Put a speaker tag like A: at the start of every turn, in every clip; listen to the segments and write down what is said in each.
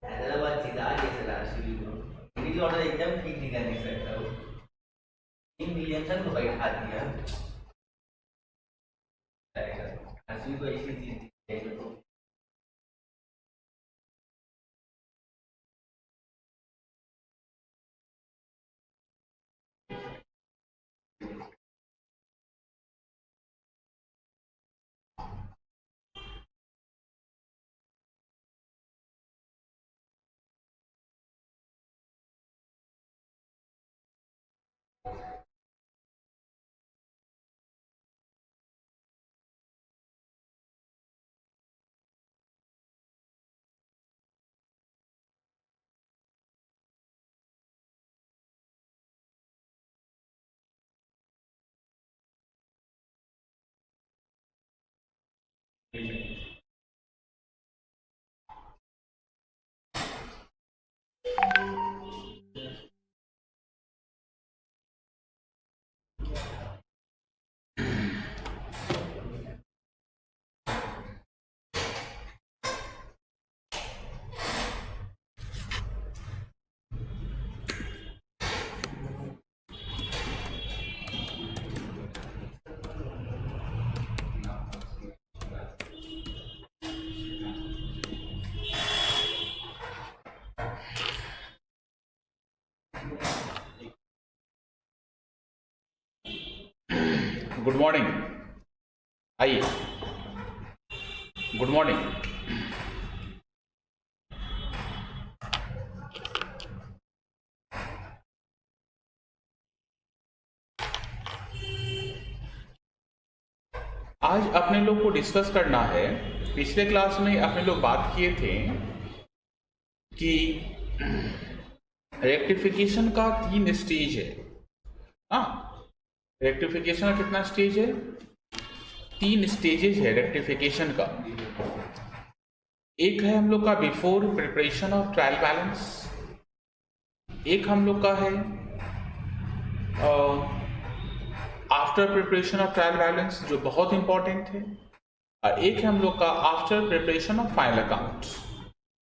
A: हैदराबाद जीता कैसे last English order एकदम ठीक नहीं करने सकता वो 3 मिलियन तक तो बैठा दिया हंसी को ऐसी चीज
B: गुड मॉर्निंग। आइए, गुड मॉर्निंग। आज अपने लोग को डिस्कस करना है, पिछले क्लास में अपने लोग बात किए थे कि रेक्टिफिकेशन का 3 स्टेज है। हाँ, रेक्टिफिकेशन का कितना स्टेज है? 3 स्टेजेस है रेक्टिफिकेशन का। एक है हम लोग का before preparation of trial balance, एक हम लोग का है after preparation of trial balance जो बहुत इंपॉर्टेंट है, और एक है हम लोग का after preparation of final account.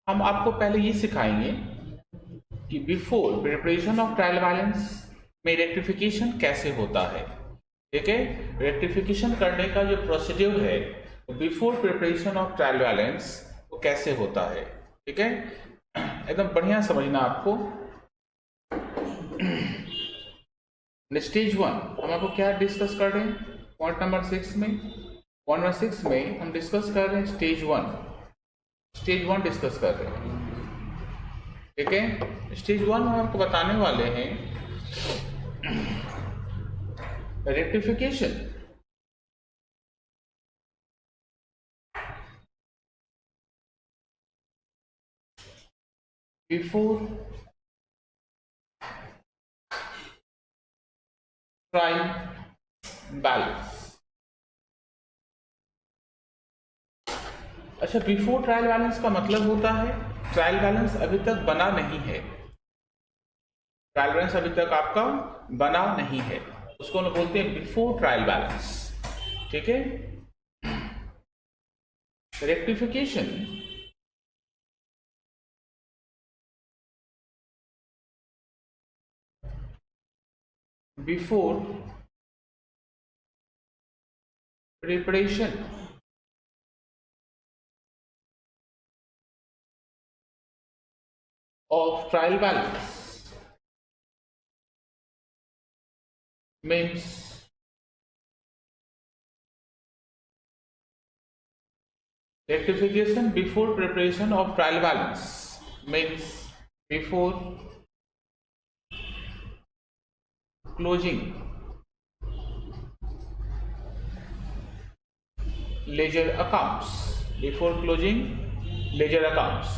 B: हम आपको पहले ये सिखाएंगे कि before preparation of trial balance में रेक्टिफिकेशन कैसे होता है। ठीक है, रेक्टिफिकेशन करने का जो प्रोसीड्यूर है before preparation of trial balance वो कैसे होता है। ठीक है, एकदम बढ़िया समझना आपको। स्टेज 1 हम आपको क्या डिस्कस कर रहे हैं? पॉइंट नंबर 6 में, पॉइंट नंबर 6 में हम डिस्कस कर रहे हैं स्टेज 1। स्टेज 1 डिस्कस कर रहे हैं। ठीक है, स्टेज 1 हम आपको बताने वाले हैं रेक्टिफिकेशन बिफोर ट्रायल बैलेंस। अच्छा, बिफोर ट्रायल बैलेंस का मतलब होता है ट्रायल बैलेंस अभी तक बना नहीं है। ट्रायल बैलेंस अभी तक आपका बना नहीं है, उसको हम बोलते हैं बिफोर ट्रायल बैलेंस। ठीक है, rectification before preparation of trial balance means rectification before preparation of trial balance, means before closing ledger accounts, before closing ledger accounts.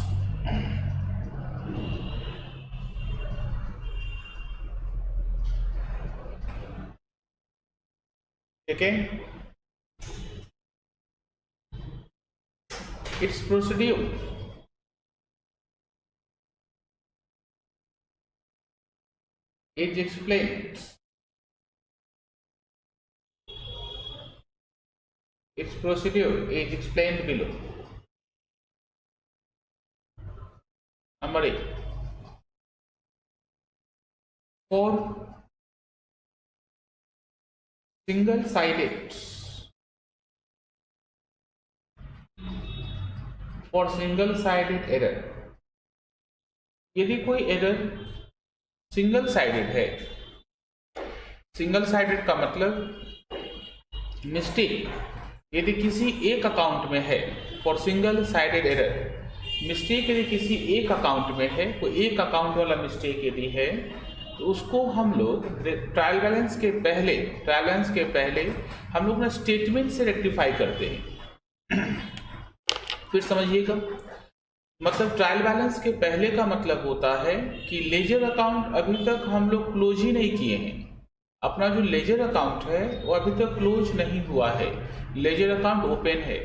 B: Okay, its procedure is explained. Its procedure is explained below. Number 8. For single-sided error, यदि कोई error single sided है, single sided का मतलब mistake यदि किसी एक account में है, for single sided error, mistake यदि किसी एक अकाउंट में है, कोई एक अकाउंट वाला मिस्टेक यदि है, तो उसको हम लोग ट्रायल बैलेंस के पहले हम लोग ना स्टेटमेंट से रेक्टिफाई करते हैं। फिर समझिएगा, मतलब ट्रायल बैलेंस के पहले का मतलब होता है कि लेजर अकाउंट अभी तक हम लोग क्लोज ही नहीं किए हैं। अपना जो लेजर अकाउंट है वो अभी तक क्लोज नहीं हुआ है, लेजर अकाउंट ओपन है।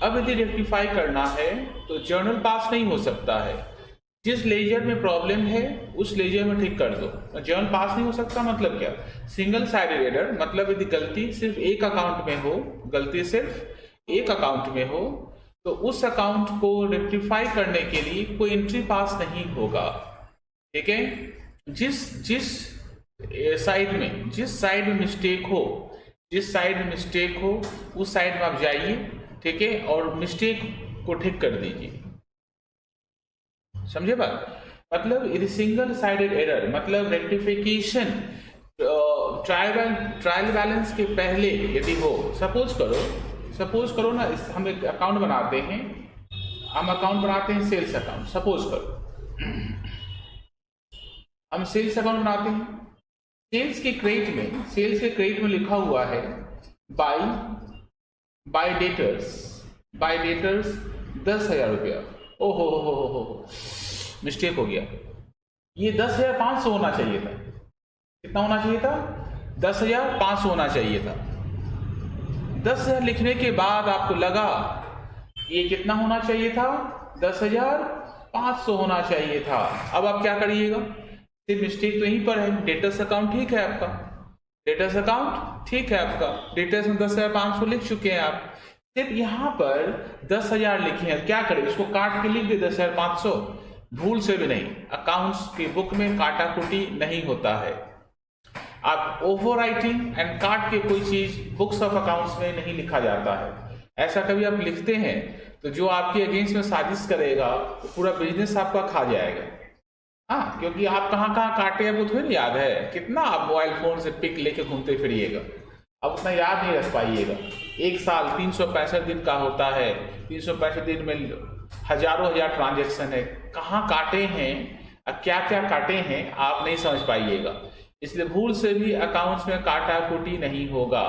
B: अब यदि रेक्टिफाई करना है तो जर्नल पास नहीं हो सकता है। जिस लेजर में प्रॉब्लम है उस लेजर में ठीक कर दो। जर्नल पास नहीं हो सकता मतलब क्या? सिंगल साइडेड एरर मतलब यदि गलती सिर्फ एक अकाउंट में हो, गलती सिर्फ एक अकाउंट में हो, तो उस अकाउंट को रेक्टिफाई करने के लिए कोई एंट्री पास नहीं होगा। ठीक है, जिस साइड में मिस्टेक हो, उस साइड में आप जाइए, ठीक है, और मिस्टेक को ठीक कर दीजिए। समझे बात? मतलब यदि सिंगल साइडेड एरर मतलब रेक्टिफिकेशन ट्रायल बैलेंस के पहले यदि हो, सपोज करो ना, हम एक अकाउंट बनाते हैं, सेल्स अकाउंट। सपोज करो हम सेल्स अकाउंट बनाते हैं। सेल्स के क्रेडिट में लिखा हुआ है बाय डेटर्स 10,000 रुपया। ओहो, मिस्टेक हो गया। ये 10,500 होना चाहिए था। कितना होना चाहिए था? 10,500 होना चाहिए था। 10,000 लिखने के बाद आपको लगा ये कितना होना चाहिए था? 10,500 होना चाहिए था। अब आप क्या करिएगा? सिर्फ मिस्टेक तो यहीं पर है। डेटर्स अकाउंट ठीक है आपका, डेटर्स में 10,500 लिख चुके हैं आप। सिर्फ यहाँ पर 10,000 लिखे हैं, क्या करें? इसको काट के लिख दे 10,500, भूल से भी नहीं। अकाउंट्स की बुक में काटा कुटी नहीं होता है। आप ओवर राइटिंग एंड काट के कोई चीज बुक्स ऑफ अकाउंट्स में नहीं लिखा जाता है। ऐसा कभी आप लिखते हैं तो जो आपके अगेंस्ट में साजिश करेगा तो पूरा बिजनेस आपका खा जाएगा। हाँ, क्योंकि आप कहाँ काटे आपको थोड़ी याद है। कितना आप मोबाइल फोन से पिक लेके घूमते फिरिएगा, अब उतना याद नहीं रख पाइएगा। एक साल 365 दिन का होता है, 365 दिन में हजारों ट्रांजेक्शन है। कहाँ काटे हैं, क्या काटे हैं, आप नहीं समझ पाइएगा। इसलिए भूल से भी अकाउंट्स में काटा कुटी नहीं होगा।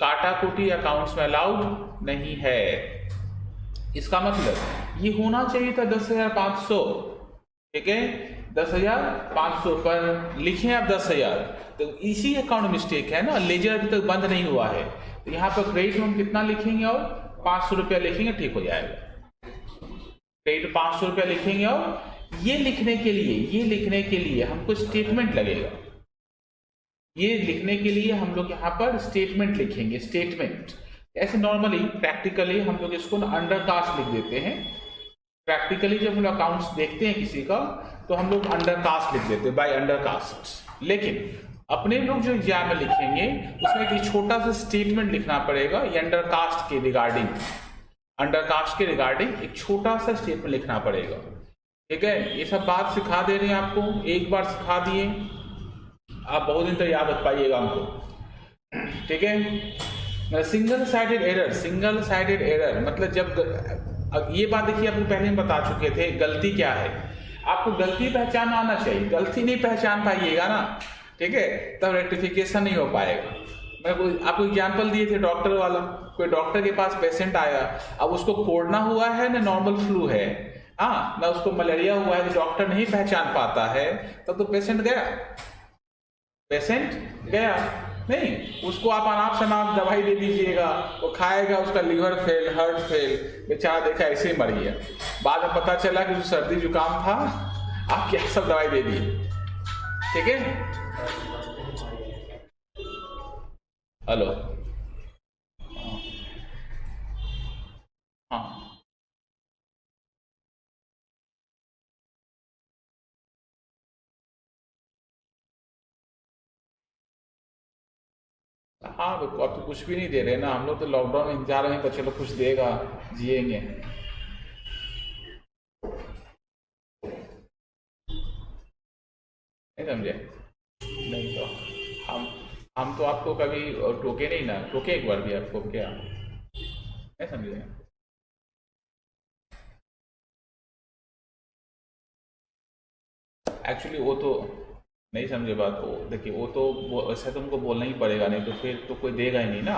B: काटा कुटी अकाउंट्स में अलाउड नहीं है। इसका मतलब ये होना चाहिए था 10,500। ठीक है, 10,500 पर लिखे आप 10,000, तो इसी अकाउंट मिस्टेक है ना। लेजर अभी तक बंद नहीं हुआ है, तो यहाँ पर क्रेडिट हम कितना लिखेंगे और 500 रुपया लिखेंगे, ठीक हो जाएगा। क्रेडिट 500 रुपया लिखेंगे और ये लिखने के लिए हमको स्टेटमेंट लगेगा। ये लिखने के लिए हम लोग यहाँ पर स्टेटमेंट लिखेंगे। स्टेटमेंट ऐसे नॉर्मली प्रैक्टिकली हम लोग इसको अंडरकास्ट लिख देते हैं। प्रैक्टिकली जब हम लोग अकाउंट्स देखते हैं किसी का तो हम लोग अंडरकास्ट लिख देते हैं, बाय अंडरकास्ट। लेकिन अपने लोग जो एग्जाम में लिखेंगे उसमें एक छोटा सा स्टेटमेंट लिखना पड़ेगा। ये अंडरकास्ट के रिगार्डिंग एक छोटा सा स्टेटमेंट लिखना पड़ेगा। ठीक है, ये सब बात सिखा दे रहे हैं आपको, एक बार सिखा दिए। आप बहुत दिन तक याद रख पाइएगा हमको, ठीक है। सिंगल साइडेड एरर मतलब जब अब ये बात देखिए, आपको पहले ही बता चुके थे गलती क्या है। आपको गलती पहचान आना चाहिए, गलती नहीं पहचान पाइएगा ना, ठीक है, तब रेक्टिफिकेशन नहीं हो पाएगा। मैं आपको एग्जाम्पल दिए थे डॉक्टर वाला, कोई डॉक्टर के पास पेशेंट आया, अब उसको कोरोना हुआ है ना नॉर्मल फ्लू है, हाँ ना उसको मलेरिया हुआ है, तो डॉक्टर नहीं पहचान पाता है, तब तो पेशेंट गया नहीं। उसको आप अनाप शनाप दवाई दे दीजिएगा, वो खाएगा, उसका लीवर फेल, हार्ट फेल, बेचारा देखा ऐसे ही मर गया। बाद में पता चला कि जो सर्दी जुकाम था, आप क्या सब दवाई दे दिए, ठीक है। हेलो, हाँ हाँ, अब तो कुछ भी नहीं दे रहे ना, हम लोग तो लॉकडाउन में इंतजार में, पर चलो कुछ देगा, जिएंगे। नहीं समझे? नहीं तो हम तो आपको कभी टोके नहीं ना, टोके एक बार भी आपको क्या? नहीं समझे? एक्चुअली वो तो नहीं समझे बात, वो देखिए वो तो वैसे तुमको बोलना ही पड़ेगा, नहीं तो फिर तो कोई देगा ही नहीं ना।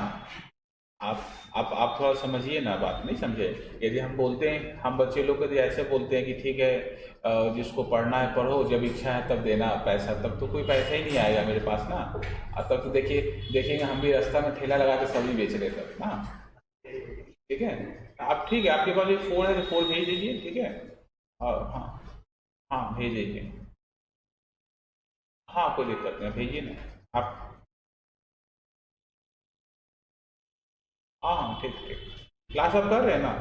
B: आप थोड़ा समझिए ना बात, नहीं समझे? यदि हम बोलते हैं, हम बच्चे लोग को यदि ऐसे बोलते हैं कि ठीक है जिसको पढ़ना है पढ़ो, जब इच्छा है तब देना पैसा, तब तो कोई पैसा ही नहीं आएगा मेरे पास ना। तब तो देखेंगे हम भी रास्ता में ठेला लगा के सब्जी बेच रहे थे ना, ठीक है। आप ठीक है, आपके पास एक फ़ोन है तो फ़ोन भेज दीजिए, ठीक है। और हाँ हाँ भेज दीजिए, हाँ कोई दिक्कत नहीं, भेजिए ना आप। हाँ हाँ ठीक ठीक। क्लास आप कर रहे हैं ना,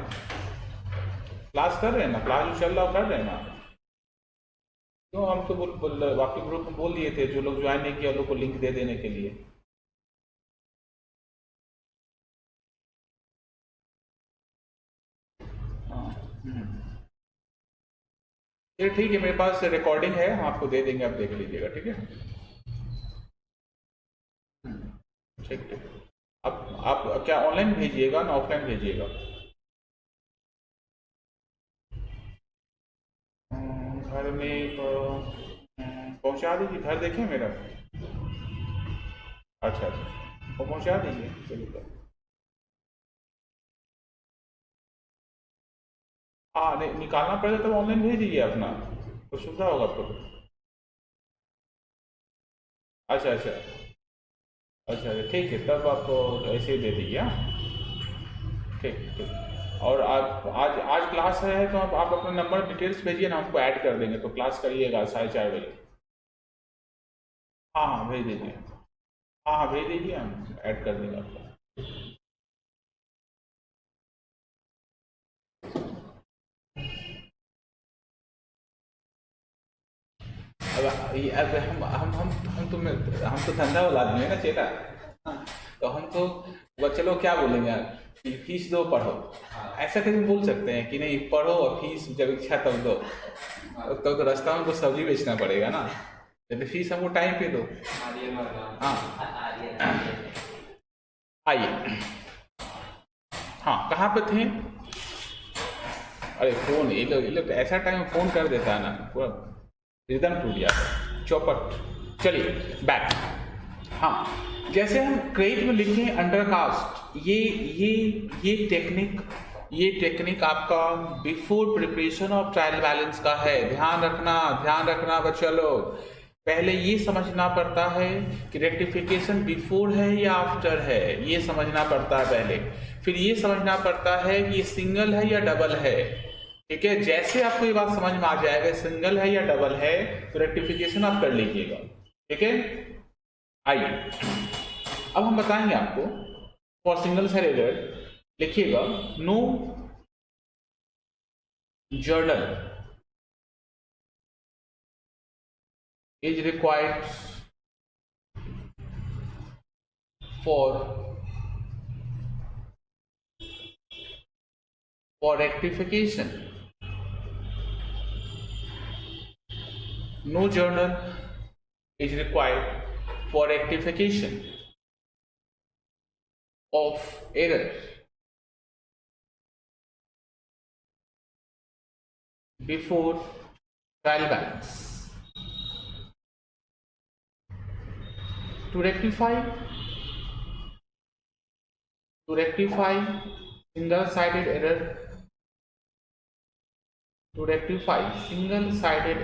B: क्लास जो चल रहा है कर रहे हैं ना। क्यों, हम तो बाकी ग्रुप में बोल दिए थे, जो लोग ज्वाइन नहीं किया उन लोग को लिंक दे देने के लिए। हाँ ये ठीक है, मेरे पास रिकॉर्डिंग है, हम आपको दे देंगे, आप देख लीजिएगा, ठीक है। ठीक ठीक। अब आप क्या ऑनलाइन भेजिएगा ना ऑफलाइन भेजिएगा? घर में तो पहुंचा दीजिए, घर देखें मेरा। अच्छा अच्छा, वो पहुंचा दीजिए, चलिए तो। हाँ नहीं, निकालना पड़ेगा तो ऑनलाइन भेज दीजिए अपना, तो सुविधा होगा आपको। अच्छा अच्छा अच्छा अच्छा, ठीक है, तब आपको ऐसे ही दे दीजिए, हाँ ठीक ठीक। और आज आज क्लास है तो आप अपना नंबर डिटेल्स भेजिए ना, हमको ऐड कर देंगे, तो क्लास करिएगा 4:30 बजे। हाँ हाँ भेज दीजिए, हाँ हाँ भेज दीजिए, हम ऐड कर देंगे आपको। अब हम तो धंधा वाला आदमी है ना चेला, हाँ, तो हम तो बच्चे लोग क्या बोलेंगे यार कि फीस दो पढ़ो, ऐसा कभी बोल सकते हैं कि नहीं पढ़ो और फीस जब इच्छा तब दो, तो रास्ता में कुछ सब्जी बेचना पड़ेगा ना, जब फीस हमको टाइम पे दो। हाँ आइए, हाँ कहाँ पे थे? अरे फोन, ये लोग ऐसा टाइम फोन कर देता है ना, पूरा रिदम टूट जाता, चौपट। चलिए बैक। हाँ, जैसे हम क्रेडिट में लिखे अंडरकास्ट, ये टेक्निक आपका before preparation of trial balance का है। ध्यान रखना बच्चा लोग, पहले ये समझना पड़ता है कि रेक्टिफिकेशन बिफोर है या आफ्टर है, ये समझना पड़ता है पहले। फिर ये समझना पड़ता है कि ये सिंगल है या डबल है, ठीक है। जैसे आपको ये बात समझ में आ जाएगा सिंगल है या डबल है, तो रेक्टिफिकेशन आप कर लीजिएगा, ठीक है। आइए अब हम बताएंगे आपको, फॉर सिंगल साइड एरर लिखिएगा, no journal is required for rectification. No journal is required for rectification of error before trial balance. To rectify single-sided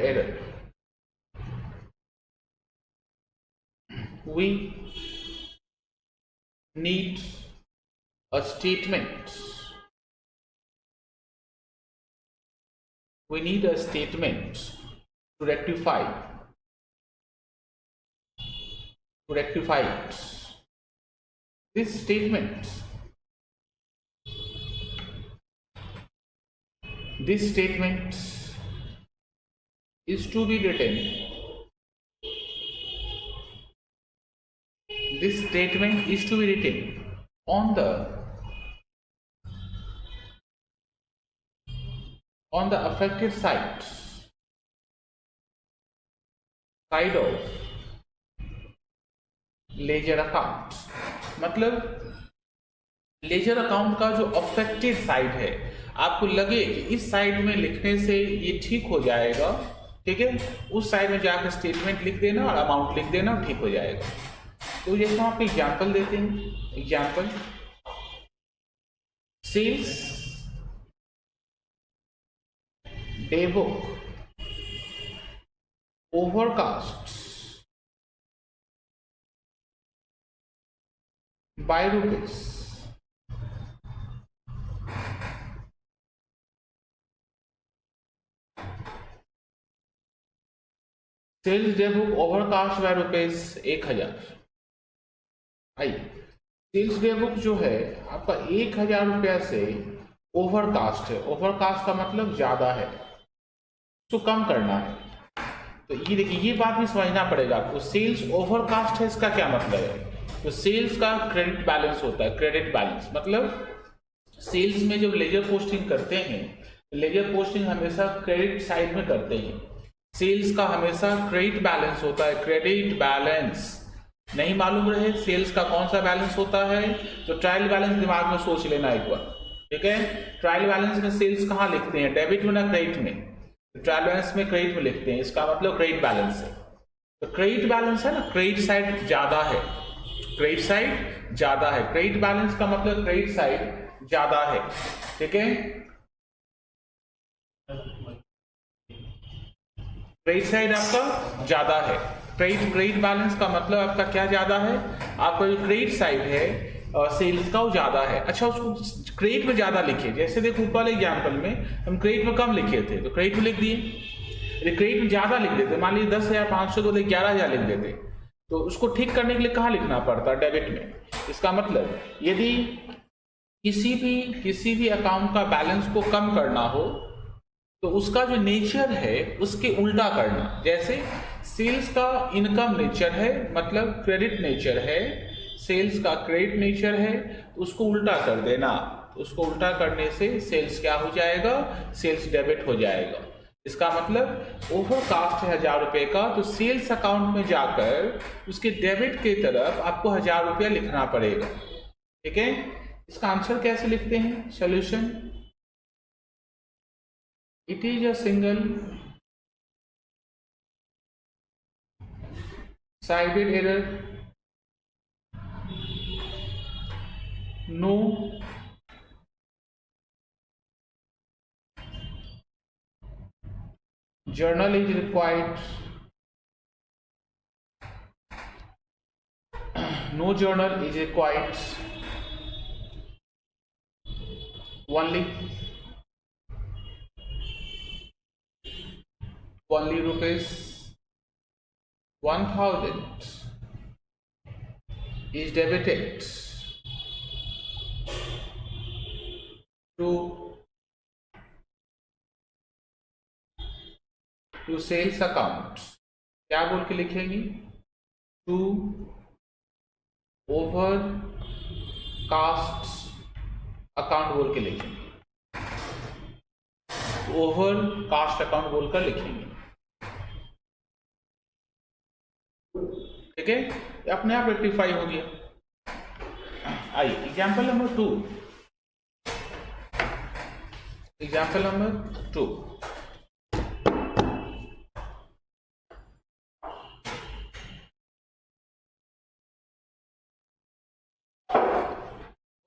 B: error, we need a statement. We need a statement to rectify it. This statement is to be written. This statement is to be written on the affected side of ledger account. मतलब ledger account का जो affected side है, आपको लगे कि इस side में लिखने से ये ठीक हो जाएगा, ठीक है, उस साइड में जाकर स्टेटमेंट लिख देना और अमाउंट लिख देना और ठीक हो जाएगा. तो जैसे हम आपको एग्जांपल देते हैं. Example, sales day book overcast by rupees. Sales day book overcast by rupees 1000. आइए, सेल्स डे बुक जो है आपका 1000 रुपया से ओवरकास्ट है. ओवरकास्ट का मतलब ज्यादा है, उसको कम करना है. तो ये देखिए, ये बात भी समझना पड़ेगा आपको. सेल्स ओवरकास्ट है, इसका क्या मतलब है? तो सेल्स का क्रेडिट बैलेंस होता है. क्रेडिट बैलेंस मतलब सेल्स में जब लेजर पोस्टिंग करते हैं, लेजर पोस्टिंग हमेशा क्रेडिट साइड में करते हैं. सेल्स का हमेशा क्रेडिट बैलेंस होता है. क्रेडिट बैलेंस नहीं मालूम रहे सेल्स का कौन सा बैलेंस होता है, तो ट्रायल बैलेंस दिमाग में सोच लेना एक बार, ठीक है. ट्रायल बैलेंस में सेल्स कहाँ लिखते हैं? डेबिट में ना क्रेडिट में? तो ट्रायल बैलेंस में क्रेडिट में लिखते हैं. इसका मतलब क्रेडिट बैलेंस है. तो क्रेडिट बैलेंस है ना, क्रेडिट साइड ज्यादा है. क्रेडिट साइड ज्यादा है. क्रेडिट बैलेंस का मतलब क्रेडिट साइड ज्यादा है, ठीक है. क्रेडिट साइड आपका ज्यादा है. क्रेडिट बैलेंस का मतलब आपका क्या ज्यादा है? आपका जो क्रेडिट साइड है सेल्स का वो ज्यादा है. अच्छा, उसको क्रेडिट में ज्यादा लिखिए. जैसे देखो ऊपर वाले एग्जाम्पल में हम क्रेडिट में कम लिखे थे, तो क्रेडिट में लिख दिए. क्रेडिट में ज्यादा लिख देते, मान लीजिए 10,500 तो 11,000 लिख देते, तो उसको ठीक करने के लिए कहाँ लिखना पड़ता? डेबिट में. इसका मतलब यदि किसी भी अकाउंट का बैलेंस को कम करना हो तो उसका जो नेचर है उसके उल्टा करना. जैसे सेल्स का इनकम नेचर है, मतलब क्रेडिट नेचर है. सेल्स का क्रेडिट नेचर है, तो उसको उल्टा कर देना. उसको उल्टा करने से सेल्स क्या हो जाएगा? सेल्स डेबिट हो जाएगा. इसका मतलब ओवरकास्ट है 1000 रुपए का, तो सेल्स अकाउंट में जाकर उसके डेबिट की तरफ आपको 1000 रुपया लिखना पड़ेगा, ठीक है. इसका आंसर कैसे लिखते हैं? Solution, it is a single sided error, no journal is required. No journal is required. Only rupees 1000 is debited to sales account. क्या बोल के लिखेंगी? टू ओवर कास्ट अकाउंट बोल के लिखेंगे. ओवर कास्ट अकाउंट बोलकर लिखेंगे, ठीक है, ये अपने आप रेक्टिफाई हो गया। आइए example number 2, example number 2।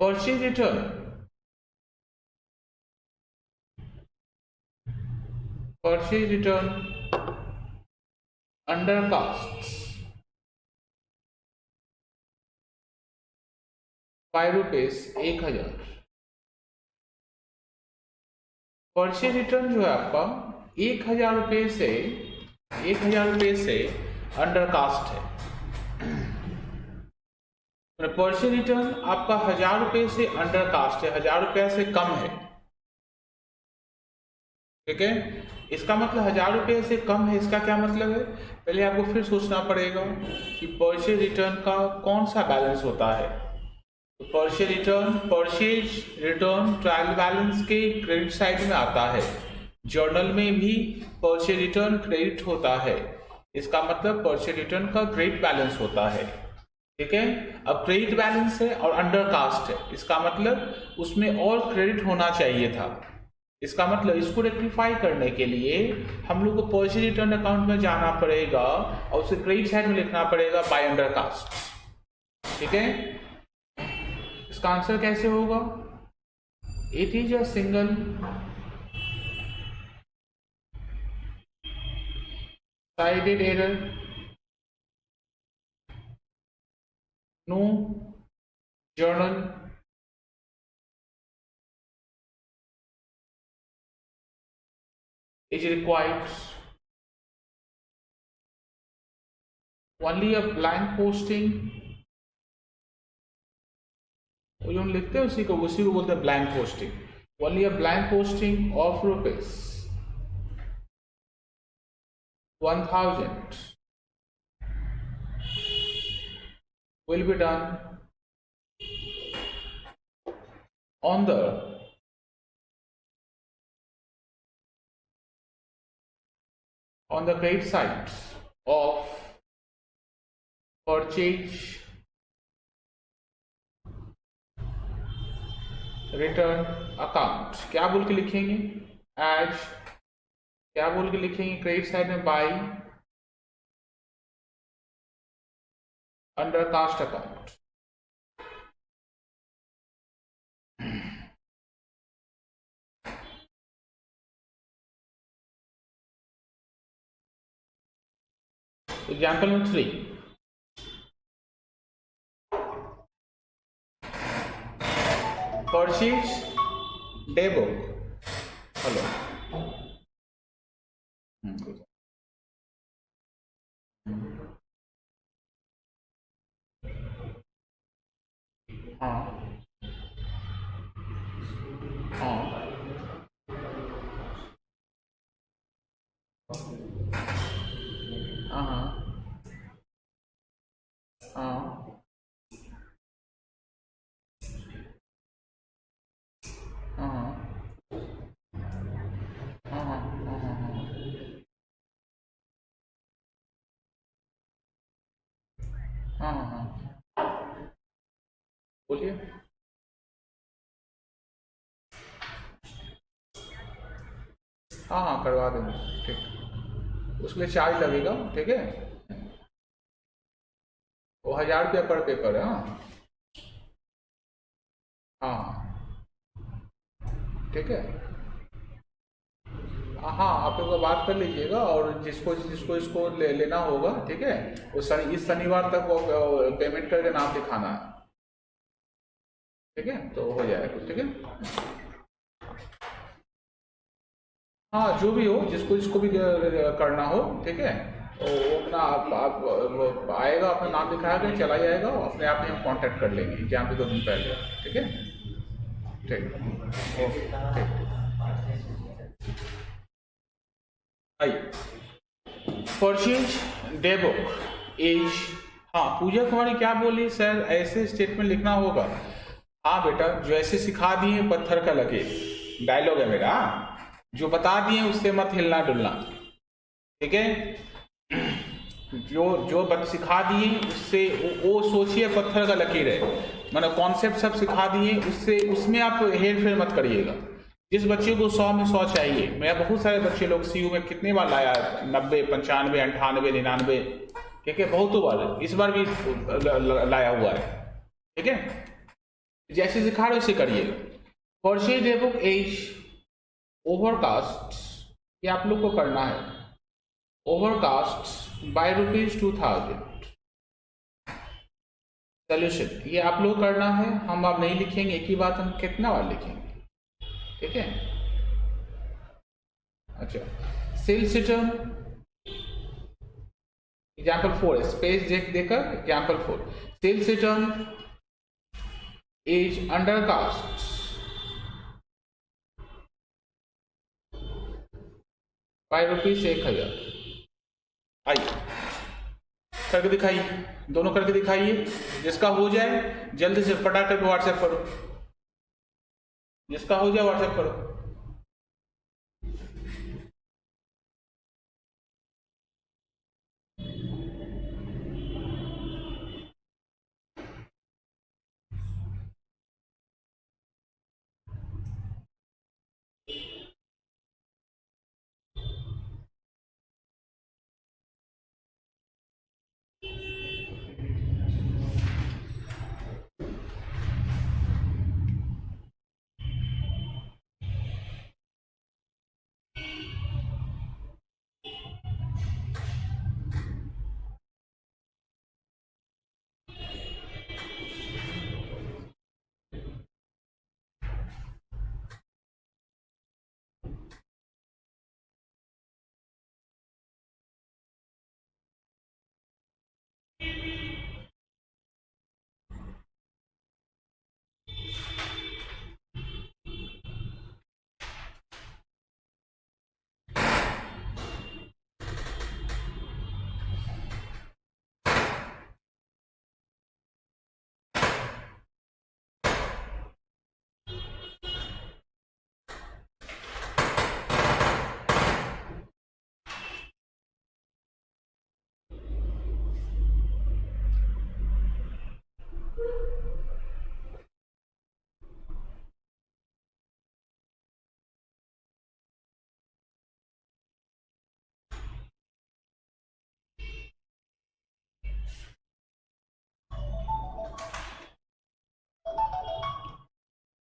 B: Purchase return, purchase return under cast 5 rupees 1000। Purchase return जो है आपका 1000 रुपये से अंडर कास्ट है। परचेज रिटर्न आपका 1000 रुपये से अंडर कास्ट है, 1000 रुपये से कम है। ठीक है, इसका मतलब 1000 रुपये से कम है। इसका क्या मतलब है, पहले आपको फिर सोचना पड़ेगा कि परचेज रिटर्न का कौन सा बैलेंस होता है। तो परचेज रिटर्न ट्रायल बैलेंस के क्रेडिट साइड में आता है। जर्नल में भी परचेज रिटर्न क्रेडिट होता है, इसका मतलब परचेज रिटर्न का क्रेडिट बैलेंस होता है। ठीक है, अब क्रेडिट बैलेंस है और अंडर कास्ट है, इसका मतलब उसमें और क्रेडिट होना चाहिए था। इसका मतलब इसको रेक्टिफाई करने के लिए हम लोग को परचेज रिटर्न अकाउंट में जाना पड़ेगा और उसे क्रेडिट साइड में लिखना पड़ेगा बाय अंडर कास्ट। ठीक है, इसका आंसर कैसे होगा, it is a single sided error, no journal is required, only a blank posting, वो जो लिखते हैं उसी को बोलते हैं blank posting. Only a blank posting of rupees 1000 will be done on the credit side of purchase return account. क्या बोल के लिखेंगे, एज क्या बोल के लिखेंगे क्रेडिट साइड में, by under cast account. Example number 3, purchase day book. Hello, हाँ हाँ बोलिए। हाँ करवा देंगे, ठीक, उसके लिए चार्ज लगेगा। ठीक है, वो 1000 रुपया पर पेपर है। हाँ ठीक है, हाँ आप लोग बात कर लीजिएगा और जिसको इसको लेना होगा, ठीक है, वो इस शनिवार तक वो पेमेंट करके नाम दिखाना है। ठीक है, तो हो जाएगा। ठीक है, हाँ जो भी हो, जिसको भी करना हो, ठीक है, तो वो अपना आप आएगा, अपना नाम दिखाएगा, चला जाएगा, अपने आप ही हम कांटेक्ट कर लेंगे एग्जाम के 2 दिन पहले। ठीक है, ठीक, ठीक। परचेज डे बुक इज, हाँ पूजा कुमारी क्या बोली, सर ऐसे स्टेटमेंट लिखना होगा। हाँ बेटा, जो ऐसे सिखा दिए पत्थर का लगे, डायलॉग है मेरा, जो बता दिए उससे मत हिलना डुलना। ठीक है, जो बच सिखा दिए उससे वो सोचिए पत्थर का लकीर है, मतलब कॉन्सेप्ट सब सिखा दिए, उससे उसमें आप हेर फेर मत करिएगा। जिस बच्चे को 100 में 100 चाहिए, मैं बहुत सारे बच्चे लोग सीयू में कितने बार लाया, 90, 95, 98, 99, ठीक है, बहुत बार, इस बार भी लाया हुआ है, ठीक है। जैसे सिखा रहे वैसे करिएगा। परचेज डेबुक एज ओवरकास्ट, ये आप लोग को करना है, ओवरकास्ट बाय ₹2000। सोल्यूशन ये आप लोग करना है, हम अब नहीं लिखेंगे, एक ही बात हम कितना बार लिखेंगे, ठीक है। अच्छा, सेल्स रिटर्न एग्जाम्पल 4 स्पेस देकर example 4, sales return is under cast by ₹1000। आइए करके दिखाइए, दोनों करके दिखाइए, जिसका हो जाए जल्दी से फटाक करके व्हाट्सएप करो, जिसका हो जाए व्हाट्सएप करो।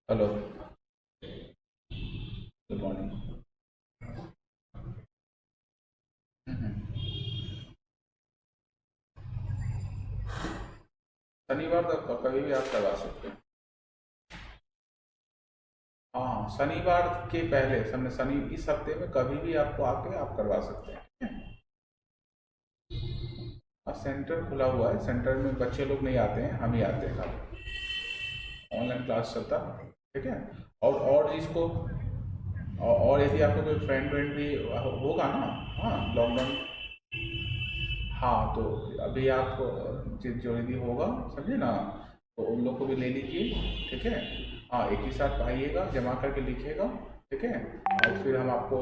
B: Hello, good morning. शनिवार तक कभी भी आप करवा सकते हैं। हाँ, शनिवार के पहले शनि इस हफ्ते में कभी भी आपको आके आप करवा सकते हैं। और सेंटर खुला हुआ है, सेंटर में बच्चे लोग नहीं आते हैं, हम ही आते हैं, खाली ऑनलाइन क्लास चलता है, ठीक है। और जिसको और यदि आपको कोई फ्रेंड भी होगा ना, हाँ लॉकडाउन, हाँ तो अभी आप जो यदि होगा समझे ना, तो उन लोग को भी ले लीजिए, ठीक है। हाँ, एक ही साथ आइएगा, जमा करके लिखिएगा, ठीक है। और फिर हम आपको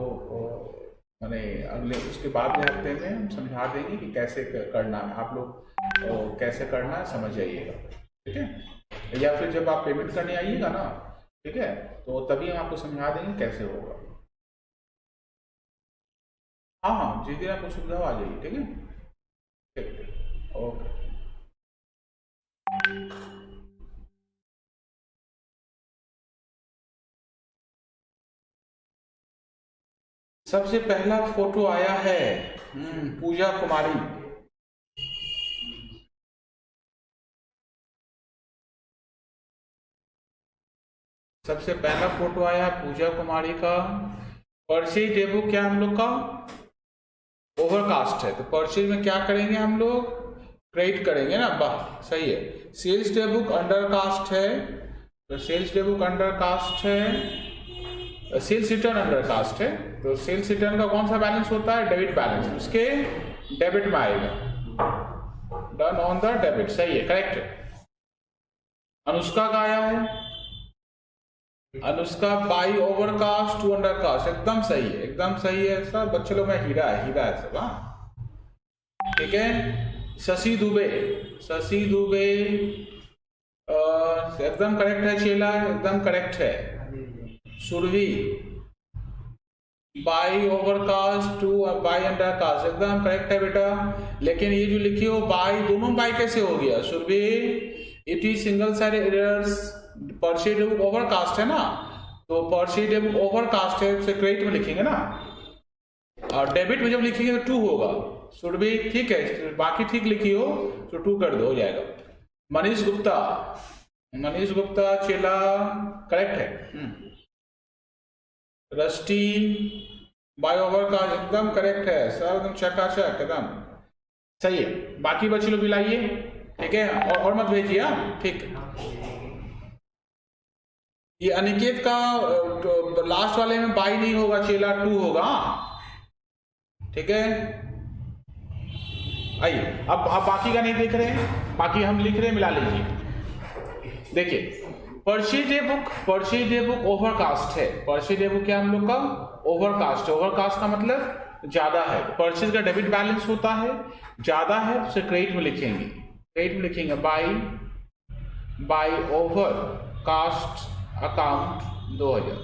B: माने अगले उसके बाद के हफ्ते में हम समझा देंगे कि कैसे करना है, आप लोग कैसे करना है समझ जाइएगा, ठीक है। या फिर जब आप पेमेंट करने आइएगा ना, ठीक है, तो तभी हम आपको समझा देंगे कैसे होगा। हाँ हाँ, जिस दिन आपको सुविधा आ जाएगी, ठीक है, ठीक, ओके। सबसे पहला फोटो आया है पूजा कुमारी। सबसे पहला फोटो आया पूजा कुमारी का। परचेज डेबुक क्या हम लोग का ओवरकास्ट है, तो परचेज में क्या करेंगे हम लोग, क्रेडिट करेंगे ना, वाह सही है। सेल्स डेबुक अंडरकास्ट है, तो सेल्स डेबुक अंडरकास्ट है, सेल्स रिटर्न अंडरकास्ट है, तो सेल्स रिटर्न का कौन सा बैलेंस होता है, डेबिट बैलेंस, उसके डेबिट में आएगा, डन ऑन द डेबिट, सही है, करेक्ट है। अनुष्का का आया है, Anushka by overcast to undercast, एकदम सही है, एकदम सही है सब बच्चे लोग में हीरा है सब। हाँ ठीक है। शशि दुबे एकदम करेक्ट है चेला, एकदम करेक्ट है। Surabhi by overcast to by undercast, एकदम करेक्ट है बेटा। लेकिन ये जो लिखी हो बाई, दोनों बाई कैसे हो गया Surabhi? It is single sided errors, precede book overcast है ना, तो परसीड बुक ओवरकास्ट है, उसे क्रेडिट में लिखेंगे ना, और डेबिट में जब लिखेंगे तो 2 होगा। सुरभि ठीक है, बाकी ठीक लिखी हो तो 2 कर दो, हो जाएगा। मनीष गुप्ता चेला करेक्ट है। रस्टी बाय ओवर का एकदम करेक्ट है सर, एकदम चकाचक, एकदम सही है। बाकी बच्चे लोग भी लाइए, ठीक है, और मत भेजिए। ठीक, ये अनिकेत का लास्ट वाले में बाई नहीं होगा चेला, 2 होगा, ठीक है। आइए अब बाकी का नहीं देख रहे हैं, बाकी हम लिख रहे हैं, मिला लीजिए। देखिए परचेज ए बुक ओवरकास्ट है। परचेज ए बुक क्या हम लोग का ओवरकास्ट है। ओवरकास्ट का मतलब ज्यादा है। परचेज का डेबिट बैलेंस होता है, ज्यादा है तो क्रेडिट में लिखेंगे, by over cast account 2000।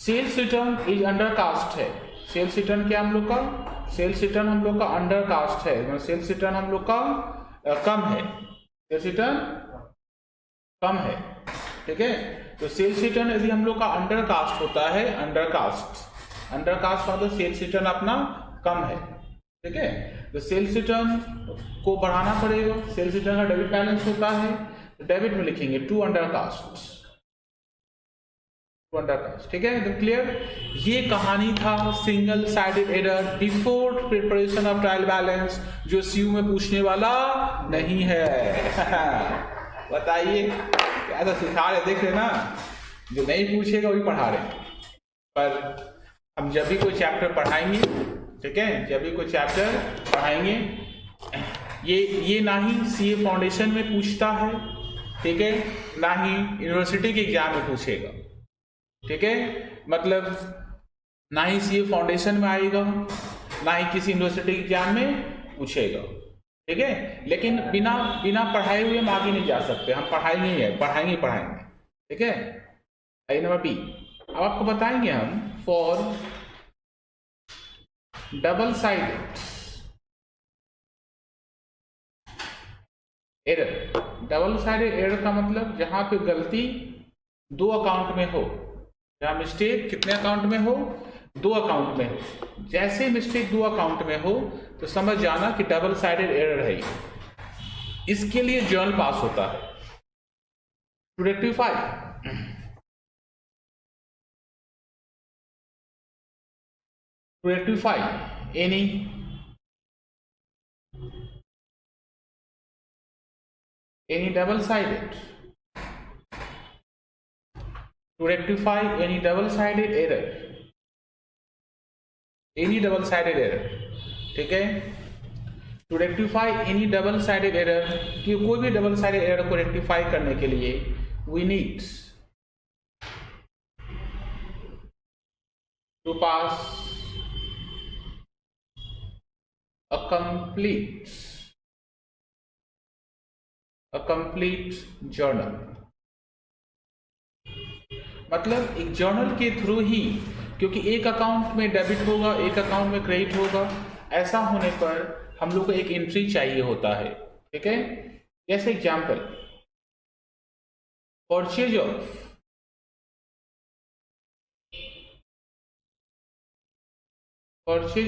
B: Sales return is under cast है। सेल्स रिटर्न क्या हम लोग का? सेल्स रिटर्न हम लोग का अंडर कास्ट है, मतलब सेल्स रिटर्न हम लोग का कम है, सेल्स रिटर्न कम है, ठीक है। तो सेल्स रिटर्न यदि हम लोग का अंडर कास्ट होता है, अंडर कास्ट मतलब सेल्स रिटर्न अपना कम है, ठीक है। तो सेल्स रिटर्न को बढ़ाना पड़ेगा। सेल्स रिटर्न का डेबिट बैलेंस होता है, तो डेबिट में लिखेंगे 2 अंडर कास्ट, ठीक है, एकदम क्लियर। ये कहानी था single sided error before preparation of trial balance, जो सीयू में पूछने वाला नहीं है। बताइए क्या सिखा रहे, देख रहे ना, जो नहीं पूछेगा वही पढ़ा रहे। पर हम जब भी कोई चैप्टर पढ़ाएंगे, ठीक है, जब भी कोई चैप्टर पढ़ाएंगे, ये ना ही सीए फाउंडेशन में पूछता है, ठीक है, ना ही यूनिवर्सिटी के एग्जाम में पूछेगा, ठीक है। मतलब ना ही सीए फाउंडेशन में आएगा, ना ही किसी यूनिवर्सिटी एग्जाम में पूछेगा, ठीक है। लेकिन बिना पढ़ाए हुए हम आगे नहीं जा सकते, हम पढ़ाएंगे, ठीक है। आई नंबर बी, अब आपको बताएंगे हम for double sided error. Double sided error का मतलब जहां पे गलती 2 अकाउंट में हो, जहां मिस्टेक कितने अकाउंट में हो? 2 अकाउंट में हो। जैसे मिस्टेक 2 अकाउंट में हो तो समझ जाना कि डबल साइडेड एरर है। इसके लिए जर्नल पास होता है। To rectify any double sided, to rectify any double sided error, ठीक है। To rectify any double sided error, कि कोई भी डबल साइडेड एरर को रेक्टिफाई करने के लिए we need to pass a complete journal। मतलब एक जर्नल के थ्रू ही, क्योंकि एक अकाउंट में डेबिट होगा, एक अकाउंट में क्रेडिट होगा, ऐसा होने पर हम लोग को एक एंट्री चाहिए होता है, ठीक है। जैसे example, purchase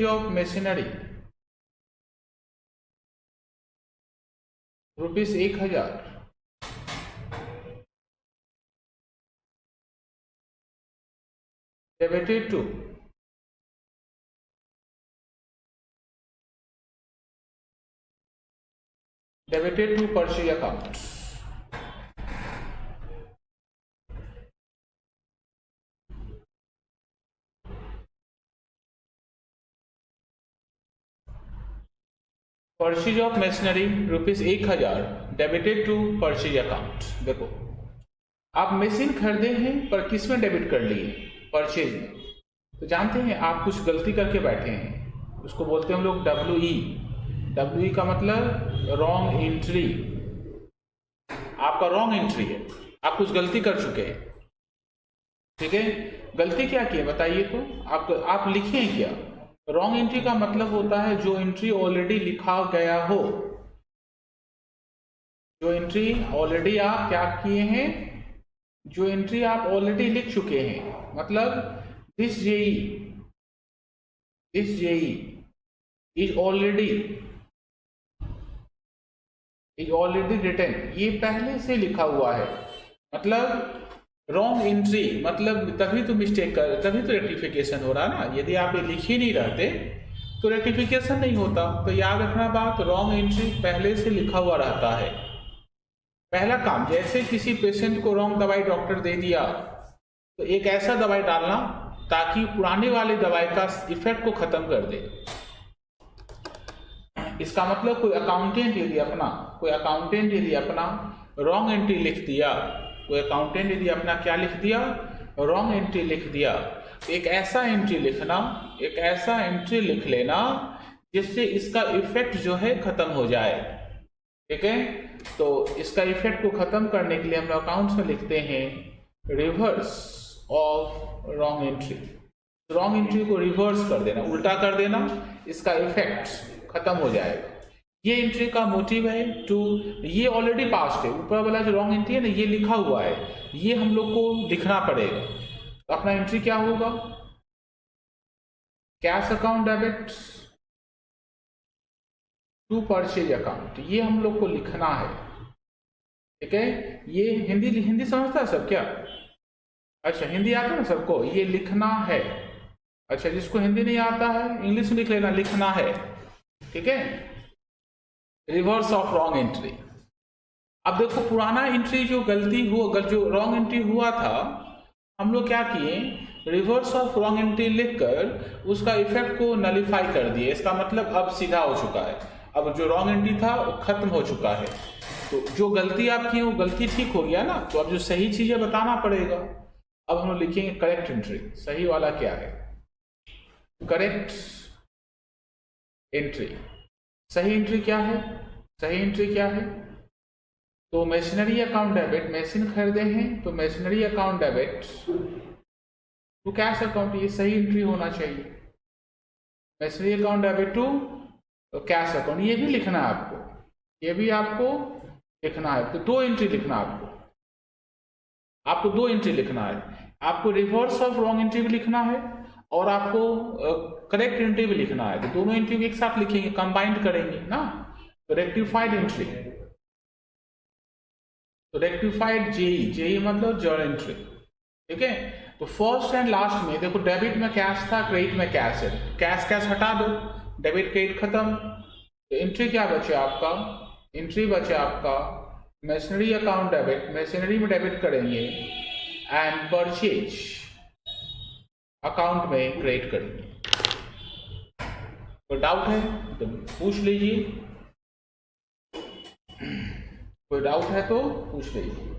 B: of machinery ₹1000, debited to purchase account। Purchase of machinery ₹1000 debited to purchase account. देखो आप मशीन खरीदे हैं पर किस में डेबिट कर लिए? परचेज में। तो जानते हैं आप कुछ गलती करके बैठे हैं, उसको बोलते हैं हम लोग WE का मतलब रॉन्ग एंट्री। आपका रॉन्ग एंट्री है, आप कुछ गलती कर चुके हैं, ठीक है। गलती क्या की है बताइए तो, आप लिखे हैं क्या? रॉन्ग एंट्री का मतलब होता है जो एंट्री ऑलरेडी लिखा गया हो, जो एंट्री ऑलरेडी आप क्या किए हैं, जो एंट्री आप ऑलरेडी लिख चुके हैं। मतलब this JE is already written, ये पहले से लिखा हुआ है। मतलब रॉन्ग एंट्री मतलब तभी तो मिस्टेक कर, तभी तो रेक्टिफिकेशन हो रहा ना। यदि आप ये लिख ही नहीं रहते तो रेक्टिफिकेशन नहीं होता। तो याद रखना बात, रॉन्ग एंट्री पहले से लिखा हुआ रहता है। पहला काम, जैसे किसी पेशेंट को रॉन्ग दवाई डॉक्टर दे दिया तो एक ऐसा दवाई डालना ताकि पुराने वाली दवाई का इफेक्ट को खत्म कर दे। इसका मतलब कोई अकाउंटेंट यदि अपना रॉन्ग एंट्री लिख दिया, कोई अकाउंटेंट यदि अपना क्या लिख दिया, रॉन्ग एंट्री लिख दिया, तो एक ऐसा एंट्री लिख लेना जिससे इसका इफेक्ट जो है खत्म हो जाए, ठीक है। तो इसका इफेक्ट को खत्म करने के लिए हम अकाउंट्स में लिखते हैं reverse of wrong entry. Wrong entry को रिवर्स कर देना, उल्टा कर देना, इसका इफेक्ट खत्म हो जाएगा। ये एंट्री का मोटिव है टू, ये ऑलरेडी पास्ट है, ऊपर वाला जो रॉन्ग एंट्री है ना ये लिखा हुआ है, ये हम लोग को लिखना पड़ेगा। तो अपना एंट्री क्या होगा, cash account debit to purchase account, ये हम लोग को लिखना है, ठीक है। ये हिंदी समझता है सब क्या? अच्छा, हिंदी आता है ना सबको, ये लिखना है। अच्छा, जिसको हिंदी नहीं आता है इंग्लिश में लिख लेना, लिखना है, ठीक है। Reverse of wrong entry. अब देखो पुराना एंट्री जो जो रॉन्ग एंट्री हुआ था, हम लोग क्या किए, रिवर्स ऑफ रॉन्ग एंट्री लिखकर उसका इफेक्ट को नलिफाई कर दिए। इसका मतलब अब सीधा हो चुका है, अब जो रॉन्ग एंट्री था वो खत्म हो चुका है। तो जो गलती आप किए वो गलती ठीक हो गया ना, तो अब जो सही चीज है बताना पड़ेगा। अब हम लोग लिखेंगे करेक्ट एंट्री। सही वाला क्या है, करेक्ट एंट्री। सही एंट्री क्या है, सही एंट्री क्या है? तो मशीनरी अकाउंट डेबिट, मशीन खरीदे हैं तो machinery account debit to cash account, ये सही एंट्री होना चाहिए। Machinery account debit to cash account, ये भी लिखना है आपको, ये भी आपको लिखना है। तो दो एंट्री लिखना है आपको दो एंट्री लिखना है। आपको रिवर्स ऑफ रॉन्ग एंट्री भी लिखना है और आपको करेक्ट एंट्री भी लिखना है। तो दोनों एंट्री को एक साथ लिखेंगे, कंबाइंड करेंगे ना। तो रेक्टिफाइड एंट्री, तो रेक्टिफाइड जेई मतलब जर्नल एंट्री, ठीक है। तो फर्स्ट एंड लास्ट में देखो, डेबिट में कैश था, क्रेडिट में कैश है, कैश हटा दो, डेबिट क्रेडिट खत्म। तो एंट्री क्या बचे आपका, एंट्री बचे आपका मशीनरी अकाउंट डेबिट, मशीनरी में डेबिट करेंगे एंड परचेज अकाउंट में क्रेडिट करेंगे। कोई डाउट है तो पूछ लीजिए, कोई डाउट है तो पूछ लीजिए।